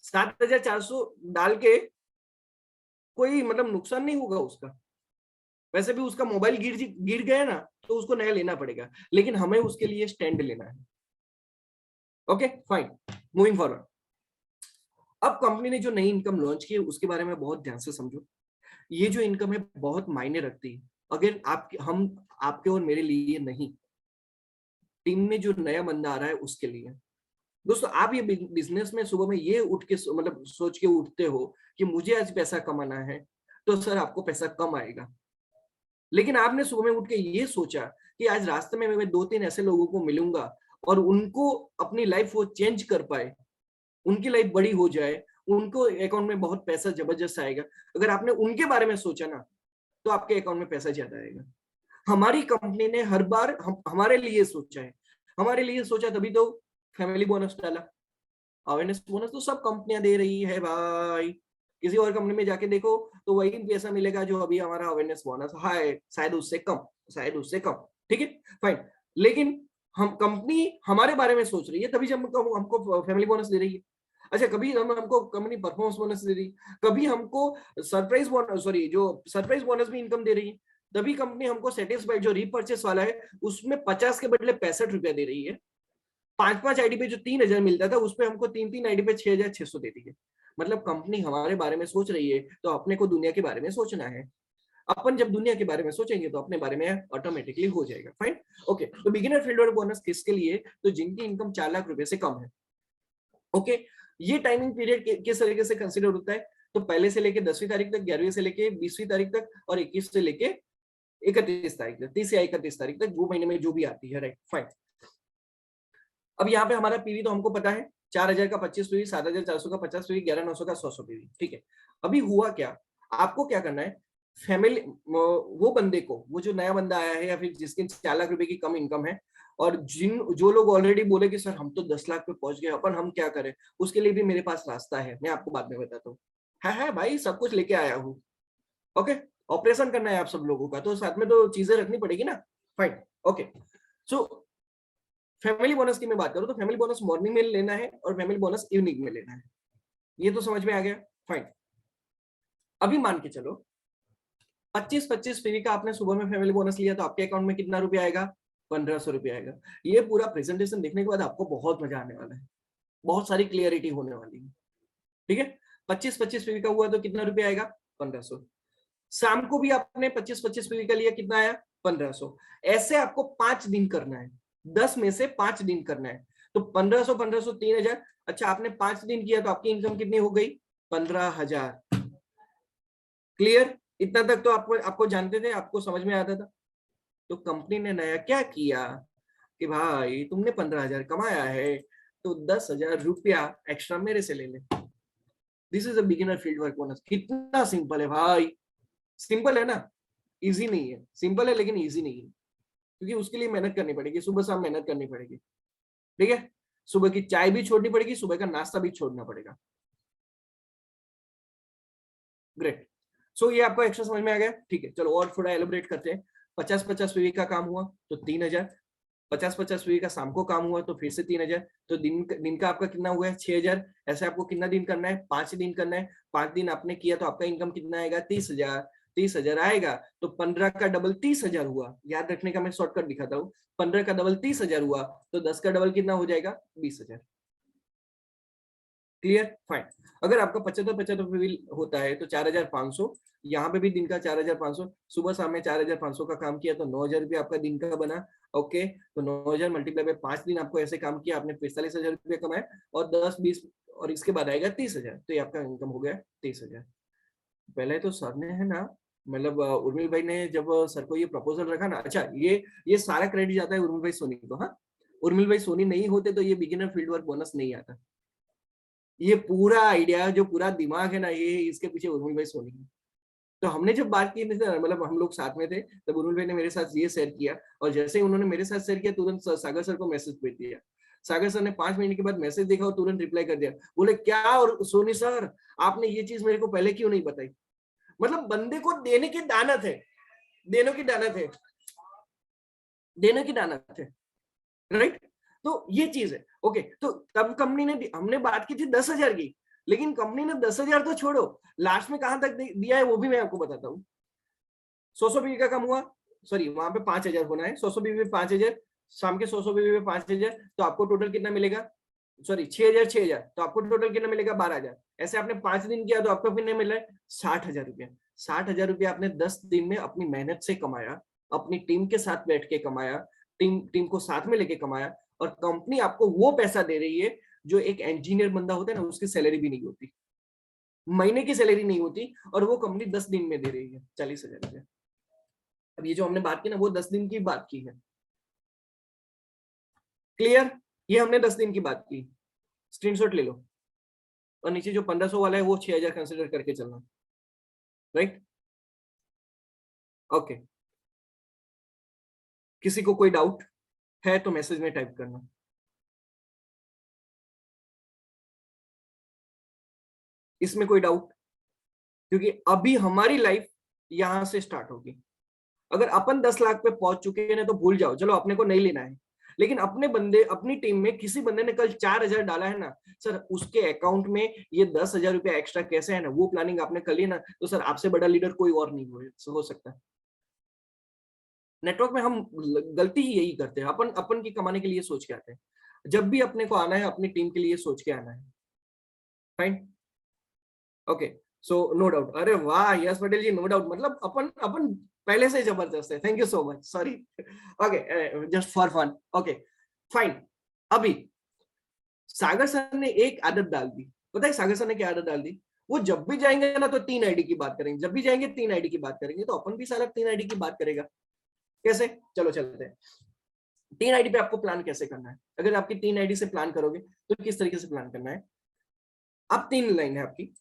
7,400 डाल के कोई मतलब नुकसान नहीं होगा उसका। वैसे भी उसका मोबाइल गिर गया ना तो उसको नया लेना पड़ेगा, लेकिन हमें उसके लिए स्टैंड लेना है। Okay fine, moving forward. अब कंपनी ने जो नई इनकम लॉन्च की है उसके बारे में बहुत ध्यान से समझो। ये जो इनकम है बहुत मायने रखती है, अगर हम आपके और मेरे लिए नहीं, टीम में जो नया बंदा आ रहा है उसके लिए। दोस्तों आप ये बिजनेस में सुबह में ये उठ के मतलब सोच के उठते हो कि मुझे आज पैसा कमाना है, तो सर आपको पैसा कम आएगा। लेकिन आपने सुबह में उठ के ये सोचा कि आज रास्ते में मैं 2-3 ऐसे लोगों को मिलूंगा और उनको अपनी लाइफ वो चेंज कर पाए, उनकी लाइफ बड़ी हो जाए, उनको अकाउंट में बहुत पैसा जबरदस्त आएगा। अगर आपने उनके बारे में सोचा ना, तो आपके अकाउंट में पैसा ज्यादा आएगा। हमारी कंपनी ने हर बार हमारे लिए सोचा है, हमारे लिए सोचा तभी तो फैमिली बोनस डाला। अवेयरनेस बोनस तो सब कंपनियां दे रही है भाई, किसी और कंपनी में जाके देखो तो वही पैसा मिलेगा जो अभी हमारा अवेयरनेस बोनस है, शायद उससे कम, शायद उससे कम। ठीक है फाइन। लेकिन हम कंपनी हमारे बारे में सोच रही है, तभी जब हमको फैमिली बोनस दे रही है। अच्छा कभी हमको कंपनी परफॉर्मेंस बोनस दे रही है, कभी हमको सरप्राइज बोनस, सॉरी जो सरप्राइज बोनस भी इनकम दे रही है। तभी कंपनी हमको सेटिस्फाइड जो रीपर्चेस वाला है उसमें 50 के बदले 65 रुपया दे रही है। 5-5 आईडी पे जो 3,000 मिलता था उस पे हमको 3-3 आईडी पे 6,600 दे दी है। मतलब कंपनी हमारे बारे में सोच रही है तो अपने को दुनिया के बारे में सोचना है। अपन जब दुनिया के बारे में सोचेंगे तो अपने बारे में ऑटोमेटिकली हो जाएगा। Fine okay. तो बिगिनर फील्ड बोनस किसके लिए, तो जिनकी इनकम 4 लाख रुपए से कम है। ओके ये टाइमिंग पीरियड किस तरीके से कंसिडर होता है, तो पहले से लेके 10वीं तारीख तक, 11वीं से लेके 20वीं तारीख तक, और 21 से लेके 31 तारीख तक, 30 या 31 तारीख तक, 2 महीने में जो भी आती है, राइट फाइन। अब यहाँ पे हमारा पीवी तो हमको पता है, 4,000 का 25 पीवी, 7,400 का 50 पीवी, 11,900 का 100 पीवी। ठीक है, अभी हुआ क्या, आपको क्या करना है, फैमिली वो बंदे को, वो जो नया बंदा आया है या फिर जिसकी 4 लाख रुपए की कम इनकम है, और जो लोग ऑलरेडी बोले कि सर हम तो 10 लाख पे पहुंच गए, अपन हम क्या करें, उसके लिए भी मेरे पास रास्ता है, मैं आपको बाद में बताता हूँ। है भाई, सब कुछ लेके आया हूँ। ओके, ऑपरेशन करना है आप सब लोगों का, तो साथ में तो चीजें रखनी पड़ेगी ना। Fine okay. So family bonus की मैं बात करूं तो फैमिली बोनस मॉर्निंग में लेना है और फैमिली बोनस इवनिंग में लेना है। ये तो समझ में आ गया, फाइन। अभी मान के चलो 25-25 पीवी का आपने सुबह में फैमिली बोनस लिया तो आपके अकाउंट में कितना रुपया आएगा, 1,500 रुपया आएगा। ये पूरा प्रेजेंटेशन देखने के बाद आपको बहुत मजा आने वाला है, बहुत सारी क्लियरिटी होने वाली है। ठीक है, 25-25 पीवी का हुआ तो कितना रुपया आएगा, 1,500। शाम को भी आपने 25-25 पीवी का लिया, कितना आया, 1,500। ऐसे आपको 5 दिन करना है, 10 में से 5 दिन करना है, तो 1,500 1,500 3,000। अच्छा आपने 5 दिन किया तो आपकी इनकम कितनी हो गई, 15,000। क्लियर? इतना तक तो आपको जानते थे, आपको समझ में आता था। तो कंपनी ने नया क्या किया कि भाई तुमने 15,000 कमाया है तो 10,000 रुपया एक्स्ट्रा मेरे से ले ले। This is a beginner field work bonus. कितना सिंपल है भाई, सिंपल है ना, इजी नहीं है, सिंपल है लेकिन इजी नहीं है, क्योंकि उसके लिए मेहनत करनी पड़ेगी, सुबह शाम मेहनत करनी पड़ेगी, ठीक है। सुबह की चाय भी छोड़नी पड़ेगी, सुबह का नाश्ता भी छोड़ना पड़ेगा। ग्रेट। सो ये आपको एक्स्ट्रा समझ में आ गया, ठीक है। चलो और थोड़ा एलिब्रेट करते हैं। 50-50 वीक का काम हुआ तो 3,000, 50-50 वीक का शाम को काम हुआ तो फिर से 3,000, तो दिन का आपका कितना हुआ है? 6,000। ऐसे आपको कितना दिन करना है? 5 दिन करना है। 5 दिन आपने किया तो आपका इनकम कितना आएगा? 30,000। 30,000 आएगा तो 15 का डबल 30,000 हुआ। याद रखने का मैं शॉर्टकट दिखाता हूँ। 15 का डबल 30,000 हुआ तो 10 का डबल कितना हो जाएगा? 20,000। क्लियर? फाइन। अगर आपका 75-75 बिल होता है तो 4,500, यहाँ पे भी दिन का 4,500, सुबह शाम में 4,500 का काम किया तो 9,000 रुपया आपका दिन का बना। ओके, तो 9,000 मल्टीप्लाई बाय 5 दिन आपको ऐसे काम किया, आपने 45,000 रुपया कमाए, और 10-20 और इसके बाद आएगा 30,000, तो ये आपका इनकम हो गया 30,000। पहले तो सर ने है ना, मतलब उर्मिल भाई ने जब सर को ये प्रपोजल रखा ना, अच्छा ये सारा क्रेडिट जाता है उर्मिल भाई सोनी को। हाँ, उर्मिल भाई सोनी नहीं होते तो ये बिगिनर फील्ड वर्क बोनस नहीं आता। ये पूरा आइडिया, जो पूरा दिमाग है ना, ये इसके पीछे उर्मिल भाई सोनी है। तो हमने जब बात की, मतलब हम लोग साथ में थे, तब उर्मिल भाई ने मेरे साथ ये शेयर किया, और जैसे ही उन्होंने मेरे साथ शेयर किया तुरंत सागर सर को मैसेज भेज दिया। सागर सर ने 5 मिनट के बाद मैसेज देखा और तुरंत रिप्लाई कर दिया, बोले क्या और सोनी सर, आपने ये चीज मेरे को पहले क्यों नहीं बताई? मतलब बंदे को देने की दानत है, देने की दानत है, देने की दानत है, राइट। तो ये चीज है। ओके, तो तब कंपनी ने, हमने बात की थी 10,000 की, लेकिन कंपनी ने 10,000 तो छोड़ो, लास्ट में कहां तक दिया है वो भी मैं आपको बताता हूँ। 100 बीवी का कम हुआ, सॉरी वहां पे 5,000 होना है, 100 बीवी पे 5,000, शाम के 100 बीवी पे 5,000, तो आपको टोटल कितना मिलेगा? सॉरी 6,000, 6,000, तो आपको टोटल कितना मिलेगा? 12,000। ऐसे आपने 5 दिन किया तो आपको कितने मिल रहा है? 60,000 रुपया। 60,000 रुपया आपने 10 दिन में अपनी मेहनत से कमाया, अपनी टीम के साथ बैठ के कमाया, टीम को साथ में लेके कमाया, और कंपनी आपको वो पैसा दे रही है जो एक इंजीनियर बंदा होता है ना, उसकी सैलरी भी नहीं होती, महीने की सैलरी नहीं होती, और वो कंपनी 10 दिन में दे रही है 40,000 रुपया। अब ये जो हमने बात की ना, वो 10 दिन की बात की है। क्लियर? ये हमने 10 दिन की बात की, स्क्रीनशॉट ले लो, और नीचे जो 1,500 वाला है वो 6,000 कंसिडर करके चलना, राइट। ओके, किसी को कोई डाउट है तो मैसेज में टाइप करना। इसमें कोई डाउट? क्योंकि अभी हमारी लाइफ यहां से स्टार्ट होगी। अगर अपन 10 लाख पे पहुंच चुके हैं ना तो भूल जाओ, चलो अपने को नहीं लेना है, लेकिन अपने बंदे, अपनी टीम में किसी बंदे ने कल 4,000 डाला है ना, सर उसके अकाउंट में ये 10,000 रुपया एक्स्ट्रा कैसे है ना, वो प्लानिंग आपने कर ली ना, तो सर आपसे बड़ा लीडर कोई और नहीं हो सकता। नेटवर्क में हम गलती ही यही करते हैं, अपन अपन की कमाने के लिए सोच के आते हैं। जब भी अपने को आना है, अपनी टीम के लिए सोच के आना है। Fine. Okay, so no doubt. अरे वाह यश पटेल जी, नो डाउट, मतलब अपन अपन पहले से जबरदस्त है। Thank you so much, sorry. Okay, just for fun. Okay, fine. अभी सागर सर ने एक आदत डाल दी, पता है सागर सर ने क्या आदत डाल दी? वो जब भी जाएंगे ना तो 3 आईडी की बात करेंगे, जब भी जाएंगे 3 आईडी की बात करेंगे, तो अपन भी सारा 3 आईडी की बात करेगा। कैसे? चलो चलते हैं। 3 आईडी पे आपको प्लान कैसे करना है? अगर आपकी 3 आईडी से प्लान करोगे तो किस तरीके से प्लान करना है? अब 3 लाइन है आपकी।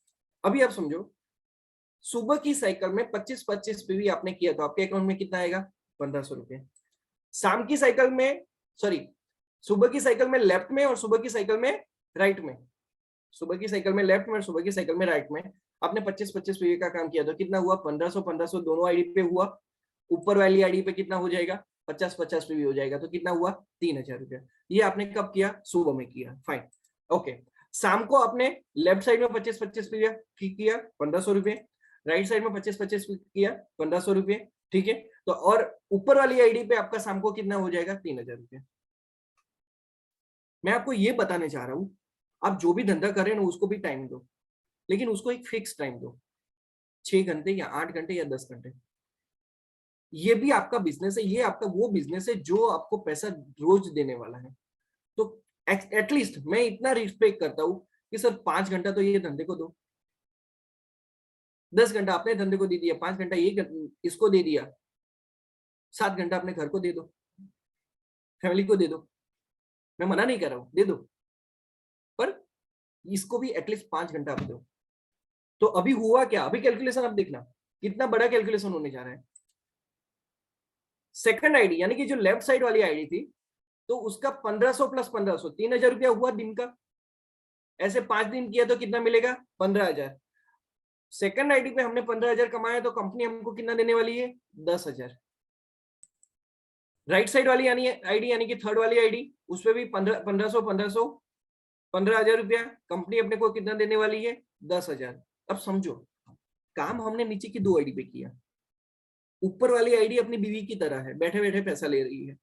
अभी आप समझो, सुबह की साइकिल में 25-25 पीवी आपने किया तो आपके अकाउंट में कितना आएगा? 1,500 रुपए। शाम की साइकिल में, सॉरी, सुबह की साइकिल में लेफ्ट में और सुबह की साइकिल में राइट में, सुबह की साइकिल में लेफ्ट में और सुबह की साइकिल में राइट में आपने 25-25 पीवी का काम किया तो कितना हुआ? 1,500-1,500 दोनों आईडी पे हुआ। ऊपर वाली आईडी पे कितना हो जाएगा? 50-50 पीवी हो जाएगा, तो कितना हुआ? 3,000 रुपया। ये आपने कब किया? सुबह में किया। फाइन। ओके, शाम को आपने लेफ्ट साइड में 25-25 किया, 1,500 रुपये, राइट साइड में 25-25 किया, 1,500 रुपये, ठीक है। तो और ऊपर वाली आईडी पे आपका शाम को कितना हो जाएगा? 3,000 रुपये। मैं आपको ये बताने चाह रहा हूं, आप जो भी धंधा कर रहे हैं ना उसको भी टाइम दो, लेकिन उसको एक फिक्स टाइम दो, 6 घंटे या 8 घंटे या 10 घंटे। ये भी आपका बिजनेस है, ये आपका वो बिजनेस है जो आपको पैसा रोज देने वाला है। तो एटलीस्ट मैं इतना रिस्पेक्ट करता हूं कि सर 5 घंटा तो ये धंधे को दो। 10 घंटा अपने धंधे को दे दिया, 5 घंटा ये इसको दे दिया, 7 घंटा अपने घर को दे दो, फैमिली को दे दो, मैं मना नहीं कर रहा हूं, दे दो, पर इसको भी एटलीस्ट 5 घंटा आप दो। तो अभी हुआ क्या, अभी कैलकुलेशन आप देखना कितना बड़ा कैलकुलेशन होने जा रहा है। सेकंड आईडी यानी कि जो लेफ्ट साइड वाली आईडी थी, तो उसका 1500 प्लस 1500 3000 रुपया हुआ दिन का। ऐसे 5 दिन किया तो कितना मिलेगा, 15000। सेकंड आईडी पे हमने 15000 कमाया, तो कंपनी हमको कितना देने वाली है, 10000। राइट साइड वाली यानी आईडी यानी कि थर्ड वाली आईडी, उसपे भी 1500 15000 रुपया कंपनी अपने को कितना देने वाली है, 10000। अब समझो काम हमने नीचे की 2 आईडी पे किया, ऊपर वाली आईडी अपनी बीवी की तरह है, बैठे बैठे पैसा ले रही है।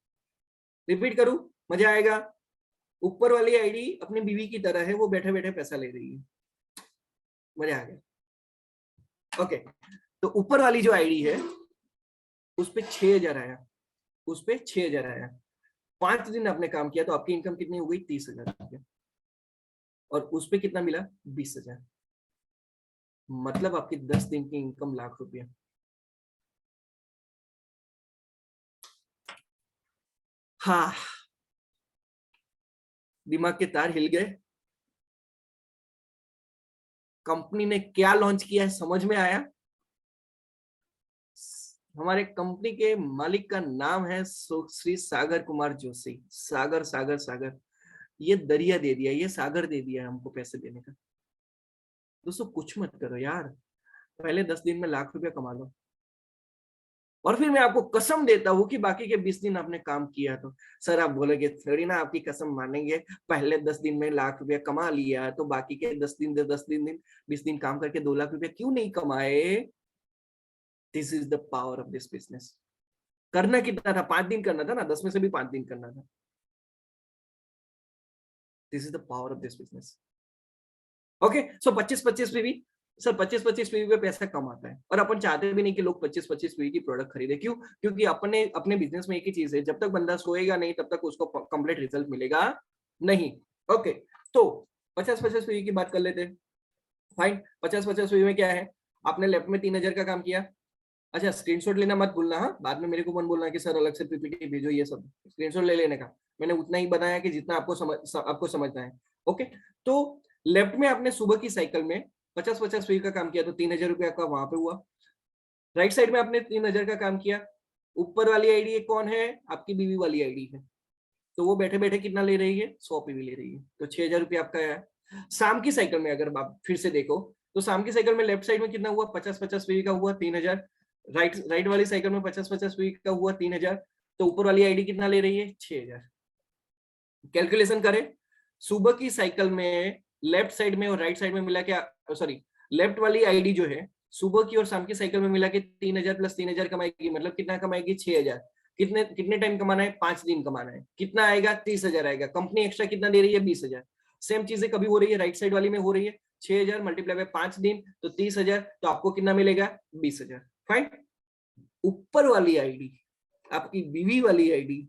रिपीट करूं, मजा आएगा। ऊपर वाली आईडी अपनी बीवी की तरह है, वो बैठे बैठे पैसा ले रही है, मजा आ गया। ओके, तो ऊपर वाली जो आईडी है उस पे 6000 आया, उस पे 6000 आया, 5 दिन आपने काम किया तो आपकी इनकम कितनी हो गई, 30000 रुपया, और उस पे कितना मिला, 20000। मतलब आपकी 10 दिन की इनकम लाख रुपया। हाँ, दिमाग के तार हिल गए। कंपनी ने क्या लॉन्च किया है समझ में आया। हमारे कंपनी के मालिक का नाम है श्री सागर कुमार जोशी। सागर सागर सागर, ये दरिया दे दिया, ये सागर दे दिया हमको पैसे देने का। दोस्तों कुछ मत करो यार, पहले 10 दिन में लाख रुपया कमा लो, और फिर मैं आपको कसम देता हूं कि बाकी के 20 दिन आपने काम किया। तो सर आप बोलोगे थोड़ी ना आपकी कसम मानेंगे, पहले 10 दिन में लाख रुपया कमा लिया तो बाकी के 20 दिन काम करके 2 लाख रुपया क्यों नहीं कमाए। This is the power of this business. करना कितना था, 5 दिन करना था ना, 10 में से भी 5 दिन करना था। This is the power of this business. Okay, so 25-25 PV, sir 25-25 PV पे पैसा कम आता है, और अपन चाहते भी नहीं कि लोग 25-25 पीवी की प्रोडक्ट खरीदे। क्यों, क्योंकि अपने बिजनेस में एक ही चीज है, जब तक बंदा सोएगा नहीं तब तक उसको कंप्लीट रिजल्ट मिलेगा नहीं। ओके, तो 50-50 पीवी की बात कर लेते हैं। फाइन, 50-50 पीवी में क्या है, आपने लेफ्ट में 3000 का काम किया। अच्छा, स्क्रीनशॉट लेना मत भूलना, हाँ बाद में मेरे को मत बोलना कि सर अलग से पीपीटी भेजो, ये सब स्क्रीनशॉट ले लेने का। मैंने उतना ही बताया कि जितना आपको समझना है। ओके, तो लेफ्ट में आपने सुबह की साइकिल में 50-50 फीट का काम किया तो 3000 रुपया का वहां पे हुआ। राइट साइड में आपने 3000 का काम किया, ऊपर वाली आईडी कौन है, आपकी बीवी वाली आईडी है, तो वो बैठे बैठे कितना ले रही है, 100 पीवी ले रही है, तो 6000 रुपया आपका है। शाम की साइकिल में अगर आप फिर से देखो तो शाम की साइकिल में लेफ्ट साइड में कितना हुआ, 50-50 पीवी का हुआ 3000। राइट वाली साइकिल में 50-50 पीवी का हुआ 3000, तो ऊपर वाली आईडी कितना ले रही है, 6000। कैलकुलेशन करें, सुबह की साइकिल में लेफ्ट साइड में और राइट साइड में मिला क्या, सॉरी लेफ्ट वाली आईडी जो है सुबह की और शाम की साइकिल में मिला के 3000 प्लस 3000 कमाएगी, मतलब कितना कमाएगी, 6000। कितने कितने टाइम कमाना है, 5 दिन कमाना है, कितना आएगा, 30000 आएगा। कंपनी एक्स्ट्रा कितना दे रही है, 20000। सेम चीजें कभी हो रही है राइट साइड वाली में हो रही है, 6000 मल्टीप्लाई बाय 5 दिन तो 30000, तो आपको कितना मिलेगा, 20000। फाइन, ऊपर वाली आईडी आपकी बीवी वाली आईडी,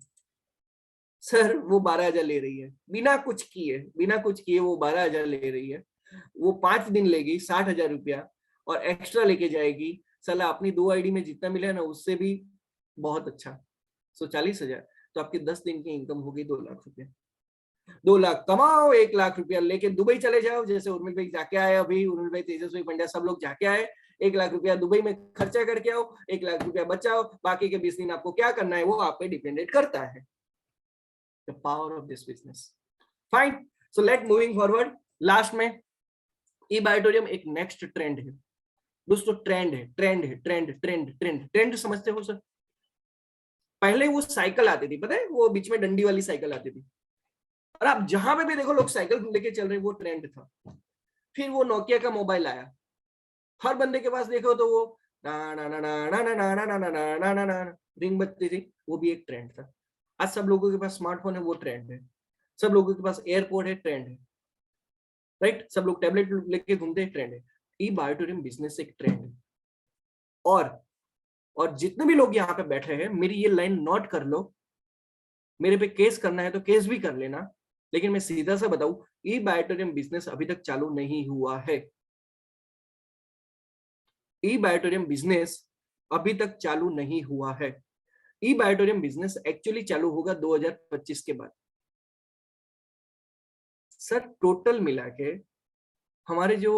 सर वो 12000 ले रही है, बिना कुछ किए वो 12000 ले रही है। वो 5 दिन लेगी 60000 रुपया और एक्स्ट्रा लेके जाएगी। साला अपनी 2 आईडी में जितना मिला ना उससे भी बहुत अच्छा, सो 40000। तो आपकी 10 दिन की इनकम होगी 2 लाख रुपया। 2 लाख कमाओ, 1 लाख रुपया लेके दुबई चले जाओ, जैसे उर्मिल भाई जाके आए, अभी उर्मिल भाई, तेजस्वी पंड्या सब लोग जाके आए। 1 लाख रुपया दुबई में खर्चा करके आओ, 1 लाख रुपया बचाओ, बाकी के 20 दिन आपको क्या करना है वो आप पे डिपेंडेंट करता है। The power of this business. Fine. So let moving forward. Last में e-Biotorium एक नेक्स्ट ट्रेंड है दोस्तों, ट्रेंड समझते हो सर। पहले वो साइकिल आती थी, पता है, वो बीच में डंडी वाली साइकिल आती थी, और आप जहां पे भी देखो लोग साइकिल लेके चल रहे, वो ट्रेंड था। फिर वो नोकिया का मोबाइल आया, हर बंदे के पास देखो तो वो ना ना ना ना ना ना ना ना ना ना ना ना रिंग बजती थी, वो भी एक ट्रेंड था। आज सब लोगों के पास स्मार्टफोन है, वो ट्रेंड है। सब लोगों के पास एयरपोर्ट है, ट्रेंड है, राइट। सब लोग टैबलेट लेके घूमते हैं, ट्रेंड है। e-Biotorium बिजनेस एक ट्रेंड है। और जितने भी लोग यहाँ पे बैठे हैं, मेरी ये लाइन नोट कर लो। मेरे पे केस करना है तो केस भी कर लेना, लेकिन मैं सीधा सा बताऊं, e-Biotorium बिजनेस अभी तक चालू नहीं हुआ है। ई बायोटोरियम बिजनेस अभी तक चालू नहीं हुआ है। ई बायोटोरियम बिजनेस एक्चुअली चालू होगा 2025 के बाद। सर टोटल मिला के हमारे जो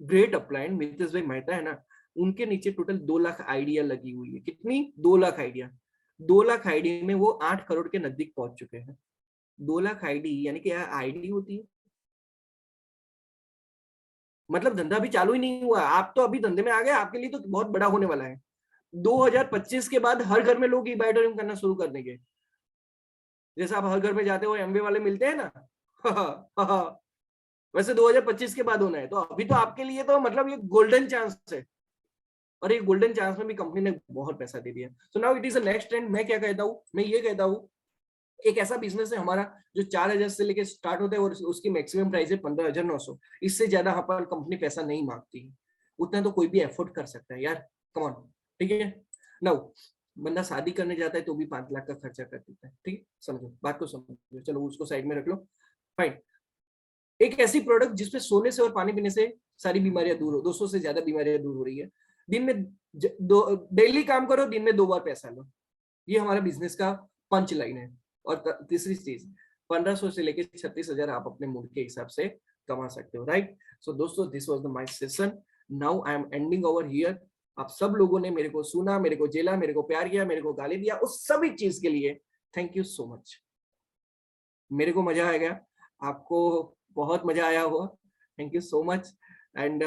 ग्रेट अपलाइन मितेश भाई मेहता है ना, उनके नीचे टोटल 2 लाख आइडिया लगी हुई है। कितनी? 2 लाख आइडिया। 2 लाख आईडी में वो 8 करोड़ के नजदीक पहुंच चुके हैं। 2 लाख आईडी यानी कि आईडी होती है, मतलब धंधा अभी चालू ही नहीं हुआ। आप तो अभी धंधे में आ गए, आपके लिए तो बहुत बड़ा होने वाला है। 2025 के बाद हर घर में लोग ई बायोटोरियम करना शुरू कर देंगे। जैसे आप हर घर में जाते हो एमवे वाले मिलते हैं ना वैसे 2025 के बाद होना है। तो अभी तो आपके लिए तो मतलब ये गोल्डन चांस है, और ये गोल्डन चांस में भी कंपनी ने बहुत पैसा दे दिया। So now it is a next trend. मैं क्या कहता हूँ, मैं ये कहता हूँ, एक ऐसा बिजनेस है हमारा जो 4,000 से लेके स्टार्ट होता है और उसकी मैक्सिमम प्राइस है 15,900। इससे ज्यादा यहाँ पर कंपनी पैसा नहीं मांगती, उतना तो कोई भी एफोर्ड कर सकता है यार, कम ऑन। ठीक है, नाउ बंदा शादी करने जाता है तो भी 5 लाख का खर्चा कर देता है। ठीक है, समझो बात को, समझो, चलो उसको साइड में रख लो, फाइन। एक ऐसी प्रोडक्ट जिसपे सोने से और पानी पीने से सारी बीमारियां दूर हो, 200 से ज्यादा बीमारियां दूर हो रही है। दिन में डेली काम करो, दिन में 2 बार पैसा लो। ये हमारा बिजनेस का पंच लाइन है। और तीसरी चीज, 1500 से लेके 36,000 आप अपने मूड के हिसाब से कमा सकते हो, राइट। सो दोस्तों, this was the my session. Now I am ending over here. आप सब लोगों ने मेरे को सुना, मेरे को जेला, मेरे को प्यार किया, मेरे को गाली दिया, उस सभी चीज के लिए थैंक यू सो मच। मेरे को मजा आ गया, आपको बहुत मजा आया होगा। Thank you so much. And